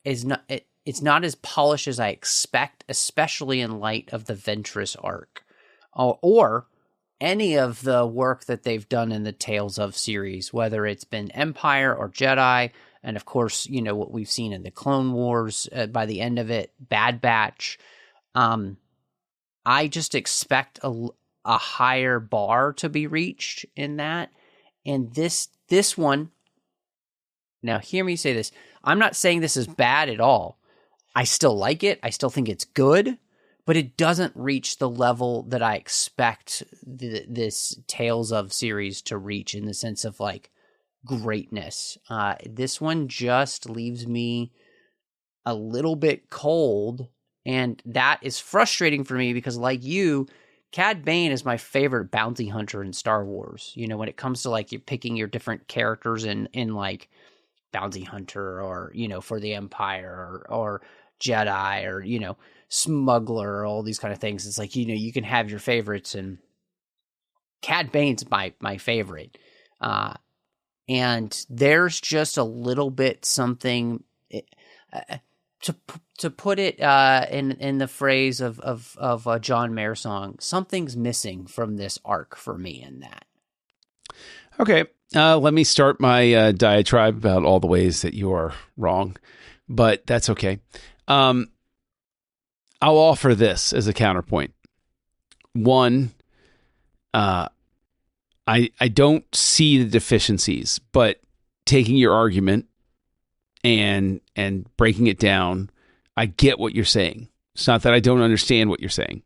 as polished as I expect, especially in light of the Ventress arc, or any of the work that they've done in the Tales of series, whether it's been Empire or Jedi, and of course, what we've seen in the Clone Wars by the end of it, Bad Batch. I just expect a higher bar to be reached in that. And this one, now hear me say this, I'm not saying this is bad at all. I still like it. I still think it's good, but it doesn't reach the level that I expect this Tales of series to reach in the sense of like greatness. This one just leaves me a little bit cold, and that is frustrating for me because, like you, Cad Bane is my favorite bounty hunter in Star Wars. You know, when it comes to like you picking your different characters in like bounty hunter or, you know, for the Empire or Jedi or, you know, smuggler or all these kind of things. It's like, you know, you can have your favorites, and Cad Bane's my favorite. And there's just a little bit something to put it in the phrase of a John Mayer song. Something's missing from this arc for me in that. Okay, let me start my diatribe about all the ways that you are wrong, but that's okay. I'll offer this as a counterpoint. One, I don't see the deficiencies, but taking your argument and breaking it down, I get what you're saying. It's not that I don't understand what you're saying.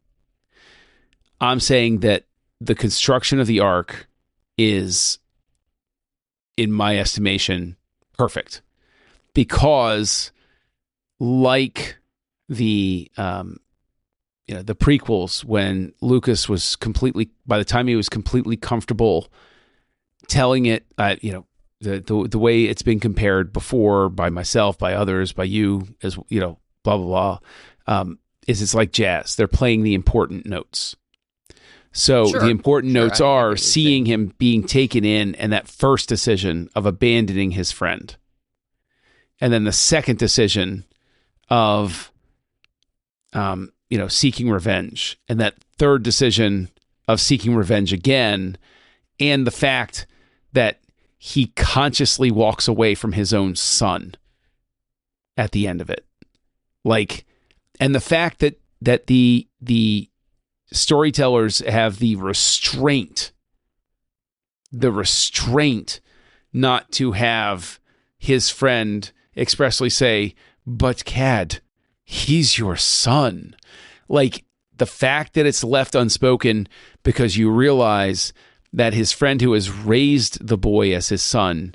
I'm saying that the construction of the arc is, in my estimation, perfect, because like the the prequels, when Lucas was by the time he was completely comfortable telling it, the way it's been compared before by myself, by others, by you, as you know, blah blah blah, is it's like jazz. They're playing the important notes. So the important notes are seeing him being taken in, and that first decision of abandoning his friend, and then the second decision of seeking revenge, and that third decision of seeking revenge again, and the fact that he consciously walks away from his own son at the end of it. Like, and the fact that the storytellers have the restraint not to have his friend expressly say, "But Cad, he's your son." Like, the fact that it's left unspoken because you realize that his friend who has raised the boy as his son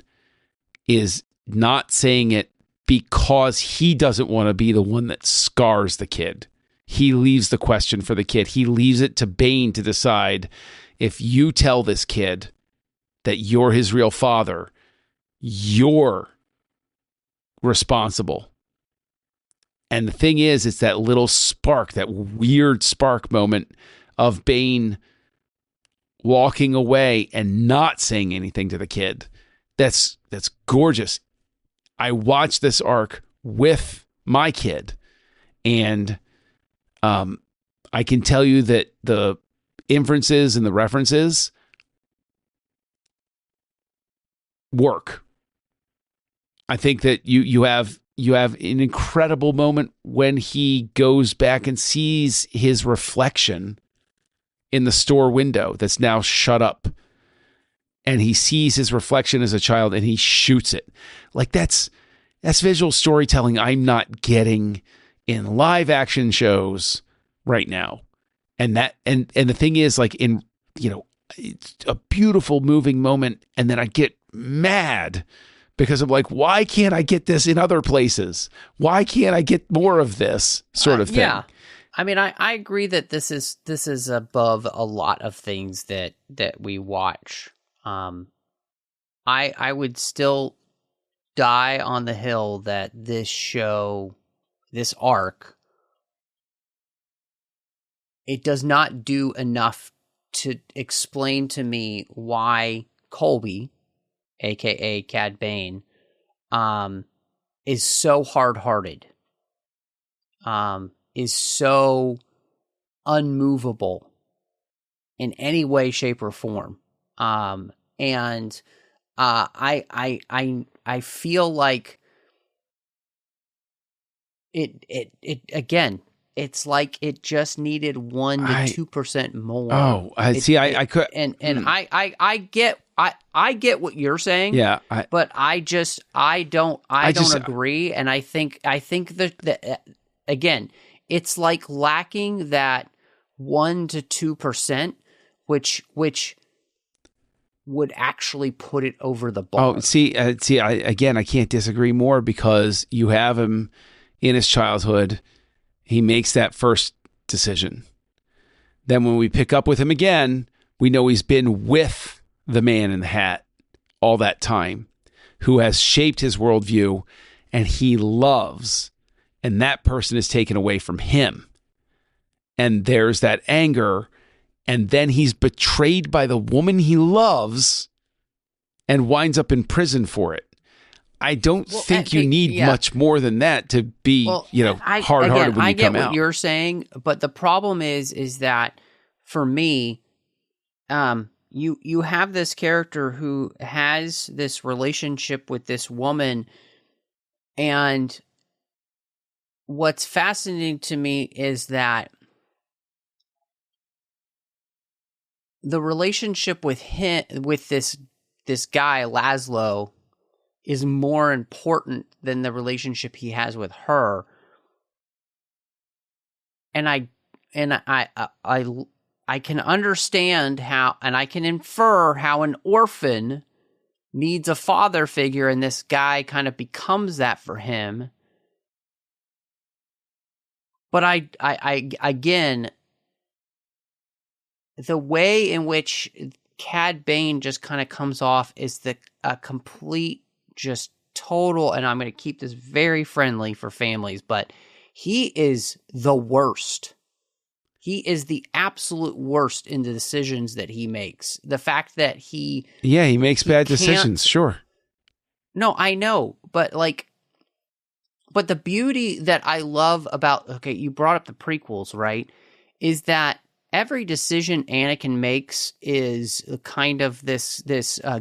is not saying it because he doesn't want to be the one that scars the kid. He leaves the question for the kid. He leaves it to Bane to decide, if you tell this kid that you're his real father, you're responsible. And the thing is, it's that little spark, that weird spark moment of Bane walking away and not saying anything to the kid. That's gorgeous. I watched this arc with my kid, and I can tell you that the inferences and the references work. I think that you have an incredible moment when he goes back and sees his reflection in the store window that's now shut up, and he sees his reflection as a child and he shoots it. Like, that's visual storytelling I'm not getting in live action shows right now. And the thing is, like, in, it's a beautiful moving moment, and then I get mad because I'm like, why can't I get this in other places? Why can't I get more of this sort of thing? Yeah. I mean, I agree that this is above a lot of things that we watch. I would still die on the hill that this show, this arc, it does not do enough to explain to me why Colby, aka Cad Bane, is so hard-hearted, is so unmovable in any way, shape, or form. And I feel like it again, it's like it just needed 1 to 2% more. Oh, I could, and I get what you're saying. Yeah, but I don't agree. And I think that again, it's like lacking that 1 to 2%, which would actually put it over the bar. Oh, I can't disagree more, because you have him in his childhood. He makes that first decision. Then when we pick up with him again, we know he's been with the man in the hat all that time, who has shaped his worldview, and he loves, and that person is taken away from him. And there's that anger, and then he's betrayed by the woman he loves and winds up in prison for it. I don't think you need much more than that to be, hard-hearted when you come out. I get what you're saying, but the problem is that for me, you have this character who has this relationship with this woman, and what's fascinating to me is that the relationship with him, with this guy Laszlo, is more important than the relationship he has with her. And I can understand how, and I can infer how an orphan needs a father figure, and this guy kind of becomes that for him. But I again, the way in which Cad Bane just kind of comes off is a complete, just total, and I'm going to keep this very friendly for families, but he is the worst. He is the absolute worst in the decisions that he makes. The fact that he makes bad decisions, sure. No, I know, but the beauty that I love about, you brought up the prequels, right? Is that every decision Anakin makes is kind of this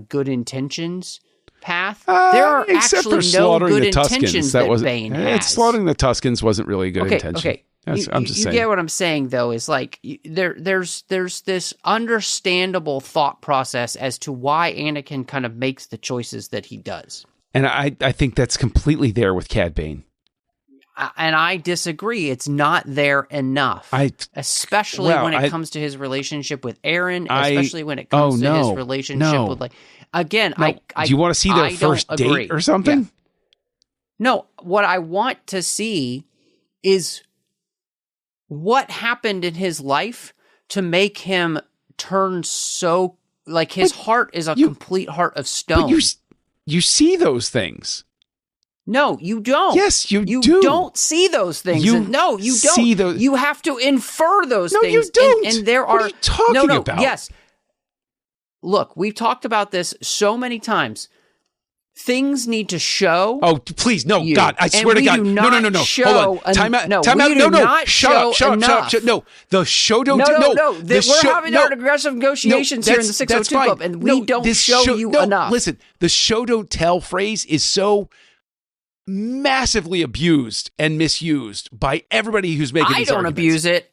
good intentions path. There are actually no good intentions that Bane has. Slaughtering the Tuscans wasn't really a good intention. Okay. I'm just saying. You get what I'm saying, though, is there's this understandable thought process as to why Anakin kind of makes the choices that he does. And I think that's completely there with Cad Bane. And I disagree. It's not there enough. Especially when it comes to his relationship with Aaron, especially when it comes to his relationship with, again, do you want to see their first date or something? Yeah. No, what I want to see is what happened in his life to make him turn so, his heart is a complete heart of stone. But you see those things. No, you don't. Yes, you do. You don't see those things. No, you don't. See those. You have to infer those things. No, you don't. And there what are you talking about? Yes. Look, we've talked about this so many times. Things need to show. Oh, please, no, God! I swear to God, no! Hold on, time out! No, shut up! No, the show don't. No. We're having our aggressive negotiations here in the 602 Club, and we don't show you enough. Listen, the show don't tell phrase is so massively abused and misused by everybody who's making these arguments. I don't abuse it.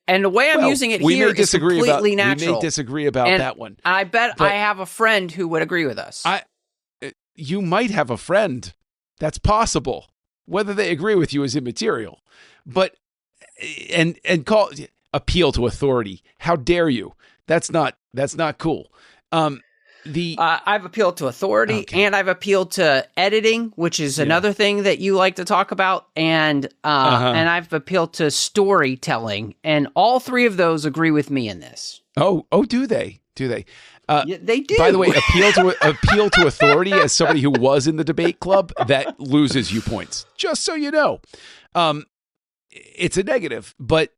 And the way I'm using it here is completely natural. We may disagree about that one. I bet I have a friend who would agree with us. You might have a friend. That's possible. Whether they agree with you is immaterial. But and appeal to authority. How dare you? That's not cool. I've appealed to authority, and I've appealed to editing, which is another thing that you like to talk about, and I've appealed to storytelling, and all three of those agree with me in this. Oh, do they? Do they? They do. By the way, appeal to authority as somebody who was in the debate club, that loses you points. Just so you know, it's a negative. But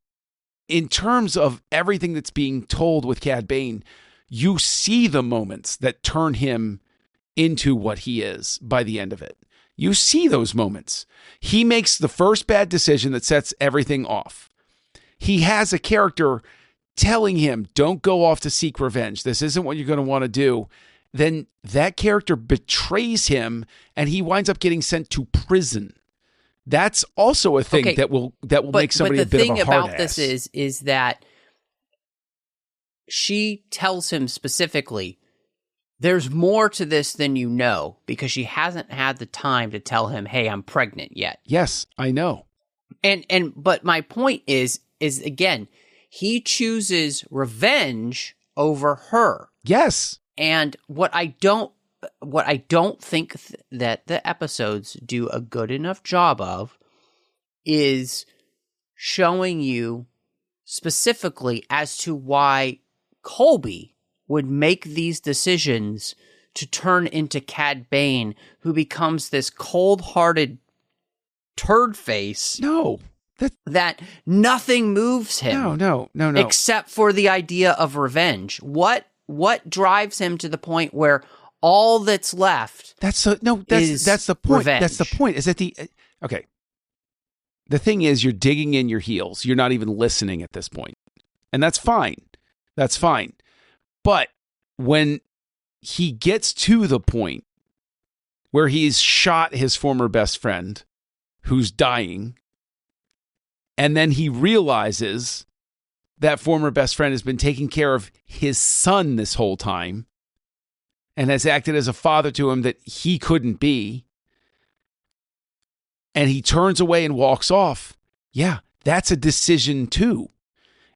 in terms of everything that's being told with Cad Bane, you see the moments that turn him into what he is by the end of it. You see those moments. He makes the first bad decision that sets everything off. He has a character telling him, don't go off to seek revenge. This isn't what you're going to want to do. Then that character betrays him and he winds up getting sent to prison. That's also a thing that will make somebody a bit of a hard ass. But the thing about this is that she tells him specifically, there's more to this than you know, because she hasn't had the time to tell him, hey, I'm pregnant yet. Yes, I know. But my point is again, he chooses revenge over her. Yes. And what I don't think that the episodes do a good enough job of is showing you specifically as to why Colby would make these decisions to turn into Cad Bane, who becomes this cold-hearted turd face. No. That nothing moves him. No. Except for the idea of revenge. What drives him to the point where all that's left that's the point. Revenge. That's the point. Is that okay. The thing is, you're digging in your heels. You're not even listening at this point. And that's fine. That's fine. But when he gets to the point where he's shot his former best friend who's dying, and then he realizes that former best friend has been taking care of his son this whole time and has acted as a father to him that he couldn't be, and he turns away and walks off. Yeah, that's a decision too.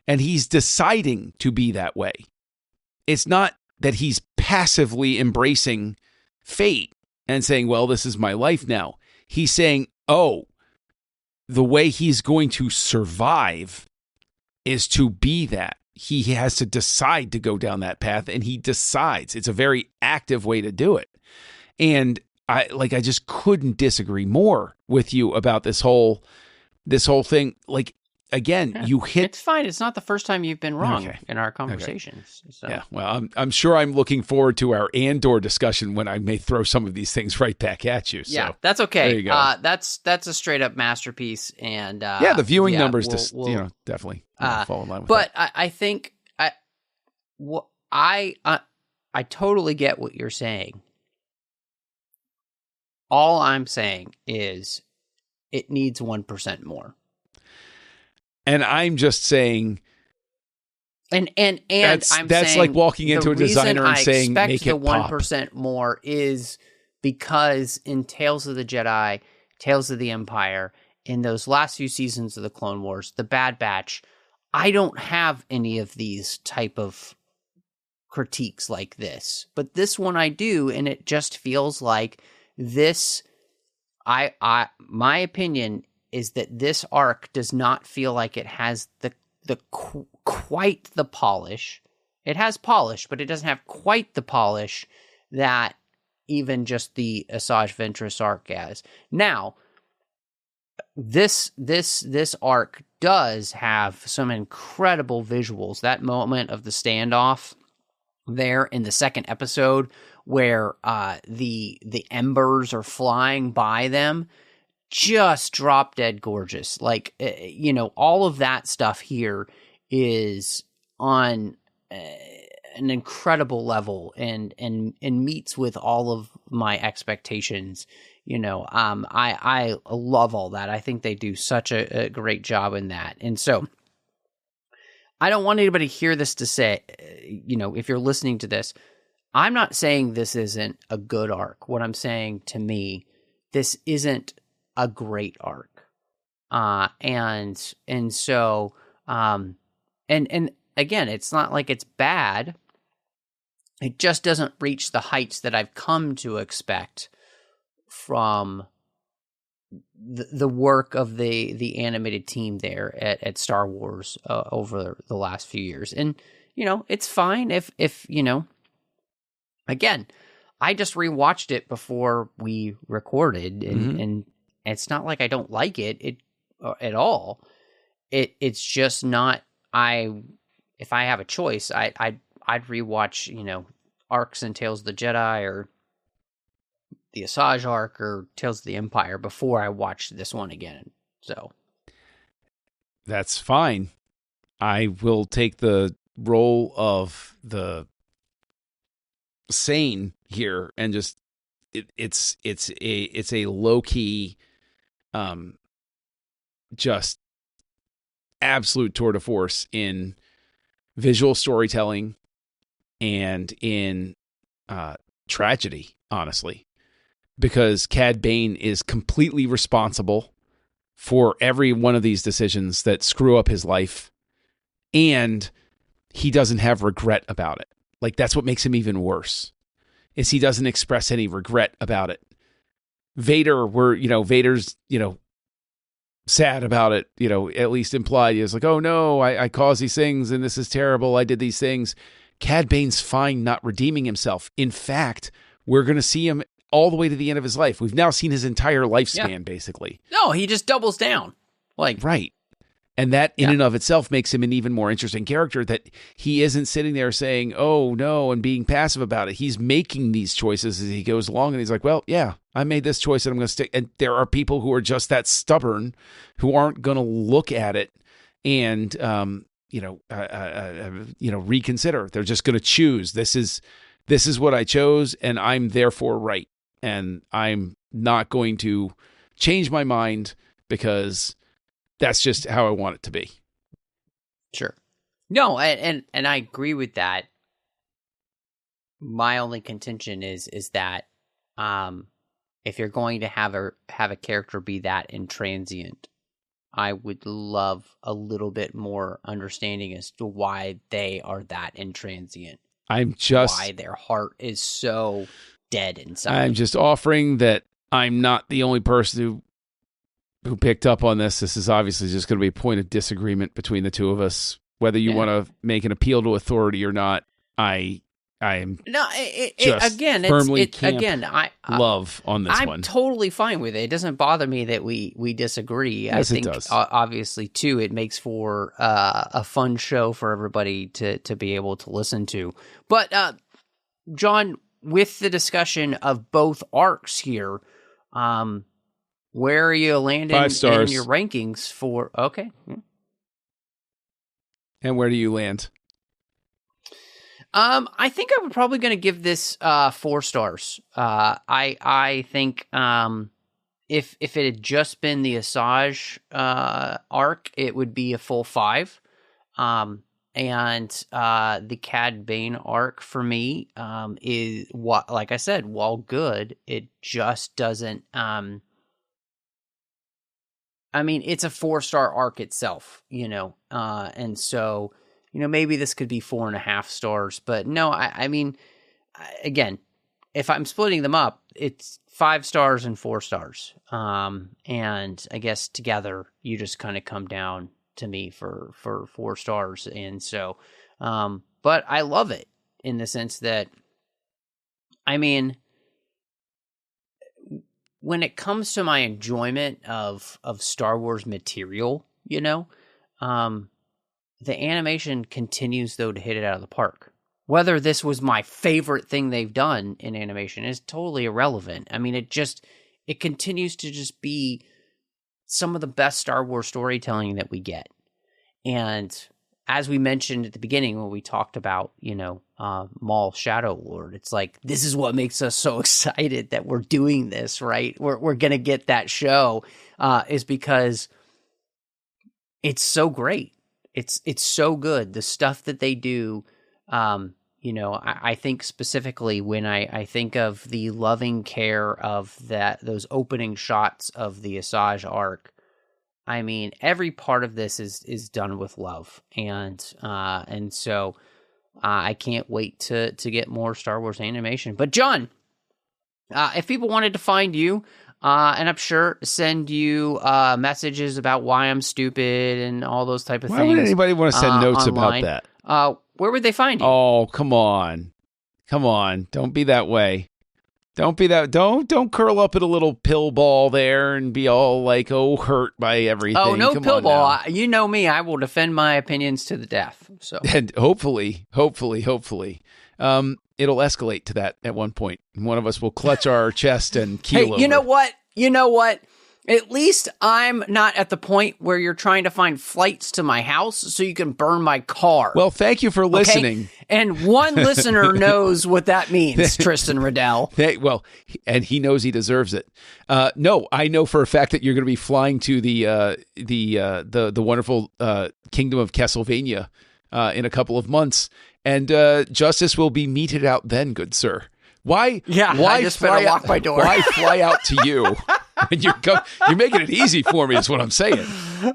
And he's deciding to be that way. It's not that he's passively embracing fate and saying, well, this is my life now. He's saying, oh, the way he's going to survive is to be that. He has to decide to go down that path, and he decides. It's a very active way to do it. And I just couldn't disagree more with you about this whole thing. Like, again, you hit. It's fine. It's not the first time you've been wrong in our conversations. Okay. So. Yeah. Well, I'm sure I'm looking forward to our Andor discussion when I may throw some of these things right back at you. So, yeah, that's okay. There you go. That's a straight up masterpiece, and the viewing numbers definitely fall in line with but that. I think I totally get what you're saying. All I'm saying is it needs 1% more. And I'm just saying, and that's I'm saying like walking into a designer and saying, make it pop. The 1% more is because in Tales of the Jedi, Tales of the Empire, in those last few seasons of the Clone Wars, the Bad Batch, I don't have any of these type of critiques like this, but this one I do, and it just feels like this. My opinion is that this arc does not feel like it has quite the polish. It has polish, but it doesn't have quite the polish that even just the Asajj Ventress arc has. Now, this arc does have some incredible visuals. That moment of the standoff there in the second episode where the embers are flying by them, just drop dead gorgeous. Like, all of that stuff here is on an incredible level and meets with all of my expectations. I love all that. I think they do such a great job in that. And so I don't want anybody to hear this to say, if you're listening to this, I'm not saying this isn't a good arc. What I'm saying, to me, this isn't a great arc. And again, it's not like it's bad. It just doesn't reach the heights that I've come to expect from the work of the animated team there at Star Wars over the last few years. And, it's fine if again, I just rewatched it before we recorded, and it's not like I don't like it at all. It's just not. If I have a choice, I'd rewatch arcs in Tales of the Jedi or the Asajj arc or Tales of the Empire before I watch this one again. So that's fine. I will take the role of the sane here and just it's a low key, just absolute tour de force in visual storytelling and in tragedy, honestly, because Cad Bane is completely responsible for every one of these decisions that screw up his life, and he doesn't have regret about it. Like, that's what makes him even worse, is he doesn't express any regret about it. Vader's, sad about it, at least implied. He was like, oh no, I caused these things and this is terrible. I did these things. Cad Bane's fine not redeeming himself. In fact, we're going to see him all the way to the end of his life. We've now seen his entire lifespan, basically. No, he just doubles down. Right. And that in and of itself makes him an even more interesting character, that he isn't sitting there saying, oh no, and being passive about it. He's making these choices as he goes along, and he's like, well, yeah, I made this choice and I'm going to stick. And there are people who are just that stubborn, who aren't going to look at it and, reconsider. They're just going to choose. This is what I chose, and I'm therefore right. And I'm not going to change my mind because that's just how I want it to be. Sure. No, and I agree with that. My only contention is that if you're going to have a character be that intransient, I would love a little bit more understanding as to why they are that intransient. Why their heart is so dead inside. I'm just offering that I'm not the only person who picked up on this. This is obviously just going to be a point of disagreement between the two of us. Whether you want to make an appeal to authority or not, I am love on this one. I'm totally fine with it. It doesn't bother me that we disagree. Yes, I think it does. Obviously, too, it makes for a fun show for everybody to be able to listen to. But John, with the discussion of both arcs here, where are you landing 5 stars in your rankings for? Okay. And where do you land? I think I'm probably going to give this 4 stars. I think if it had just been the Asajj arc, it would be a full 5. And the Cad Bane arc for me is what, like I said, while good, it just doesn't. I mean, it's a 4-star arc itself, and so, maybe this could be 4.5 stars, but no, I mean, again, if I'm splitting them up, it's 5 stars and 4 stars. And I guess together you just kind of come down to me for 4 stars. And so, but I love it in the sense that, I mean, when it comes to my enjoyment of Star Wars material, the animation continues, though, to hit it out of the park. Whether this was my favorite thing they've done in animation is totally irrelevant. I mean, it continues to just be some of the best Star Wars storytelling that we get. And as we mentioned at the beginning when we talked about, Maul Shadow Lord, it's like, this is what makes us so excited that we're doing this, right? We're going to get that show, is because it's so great. It's so good. The stuff that they do, I think specifically when I think of the loving care of those opening shots of the Asajj arc, I mean, every part of this is done with love, and so I can't wait to get more Star Wars animation. But John, if people wanted to find you, and I'm sure send you messages about why I'm stupid and all those type of things. Why would anybody want to send notes online, about that? Where would they find you? Oh, come on. Don't be that way. Don't curl up in a little pill ball there and be all like, hurt by everything. Oh, no come pill ball. Now. You know me. I will defend my opinions to the death. So, and hopefully, it'll escalate to that at one point. One of us will clutch our chest and keel over. You know what? At least I'm not at the point where you're trying to find flights to my house so you can burn my car. Well, thank you for listening. Okay? And one listener knows what that means, Tristan Riddell. And he knows he deserves it. No, I know for a fact that you're going to be flying to the wonderful kingdom of Castlevania in a couple of months, and justice will be meted out then, good sir. Why? Yeah, why I just better lock my door. Why fly out to you? when you're making it easy for me is what I'm saying.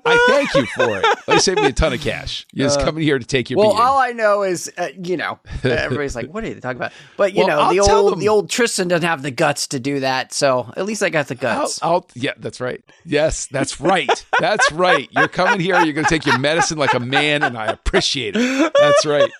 I thank you for it. They saved me a ton of cash. You're just coming here to take your beating. All I know is, everybody's like, what are you talking about? But, the old Tristan doesn't have the guts to do that. So at least I got the guts. Yeah, that's right. Yes, that's right. That's right. You're coming here. You're going to take your medicine like a man, and I appreciate it. That's right.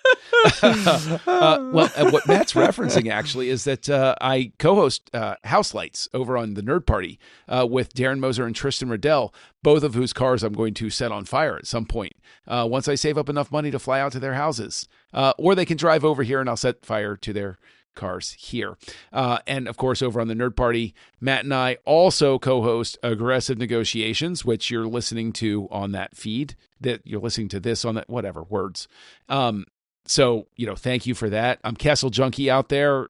What Matt's referencing actually is that I co-host House Lights over on the Nerd Party with Darren Moser and Tristan Riddell, both of whose cars I'm going to set on fire at some point once I save up enough money to fly out to their houses. Or they can drive over here and I'll set fire to their cars here. And of course, over on the Nerd Party, Matt and I also co-host Aggressive Negotiations, which you're listening to on that feed, that you're listening to this on that, whatever, words. So, thank you for that. I'm Castle Junkie out there.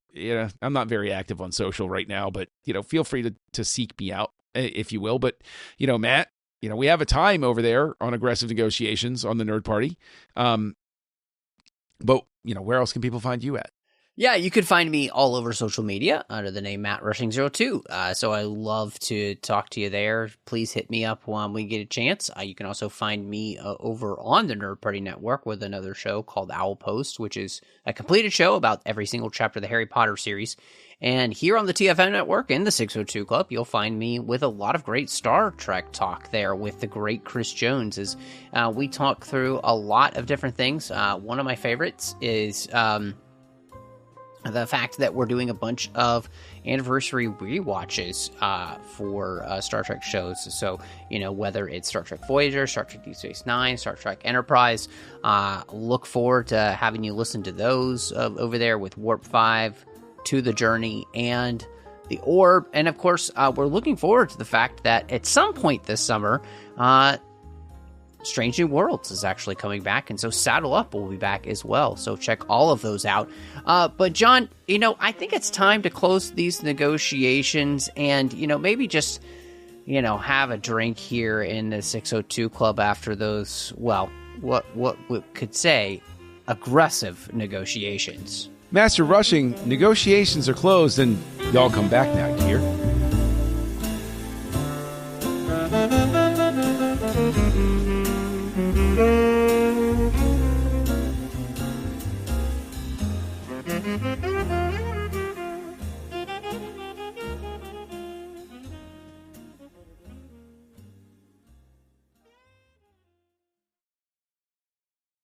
I'm not very active on social right now, but, feel free to seek me out, if you will. But, Matt, we have a time over there on Aggressive Negotiations on the Nerd Party. But, where else can people find you at? Yeah, you could find me all over social media under the name Matt Rushing02. So I love to talk to you there. Please hit me up when we get a chance. You can also find me over on the Nerd Party Network with another show called Owl Post, which is a completed show about every single chapter of the Harry Potter series. And here on the TFM Network in the 602 Club, you'll find me with a lot of great Star Trek talk there with the great Chris Jones. As we talk through a lot of different things. One of my favorites is the fact that we're doing a bunch of anniversary rewatches for Star Trek shows. So, whether it's Star Trek Voyager, Star Trek Deep Space Nine, Star Trek Enterprise, look forward to having you listen to those over there with Warp 5, To the Journey, and The Orb. And of course, we're looking forward to the fact that at some point this summer, Strange New Worlds is actually coming back, and so Saddle Up will be back as well. So check all of those out. But John, I think it's time to close these negotiations and, maybe just, have a drink here in the 602 Club after those, what we could say, aggressive negotiations. Master Rushing, negotiations are closed, and y'all come back now, you hear?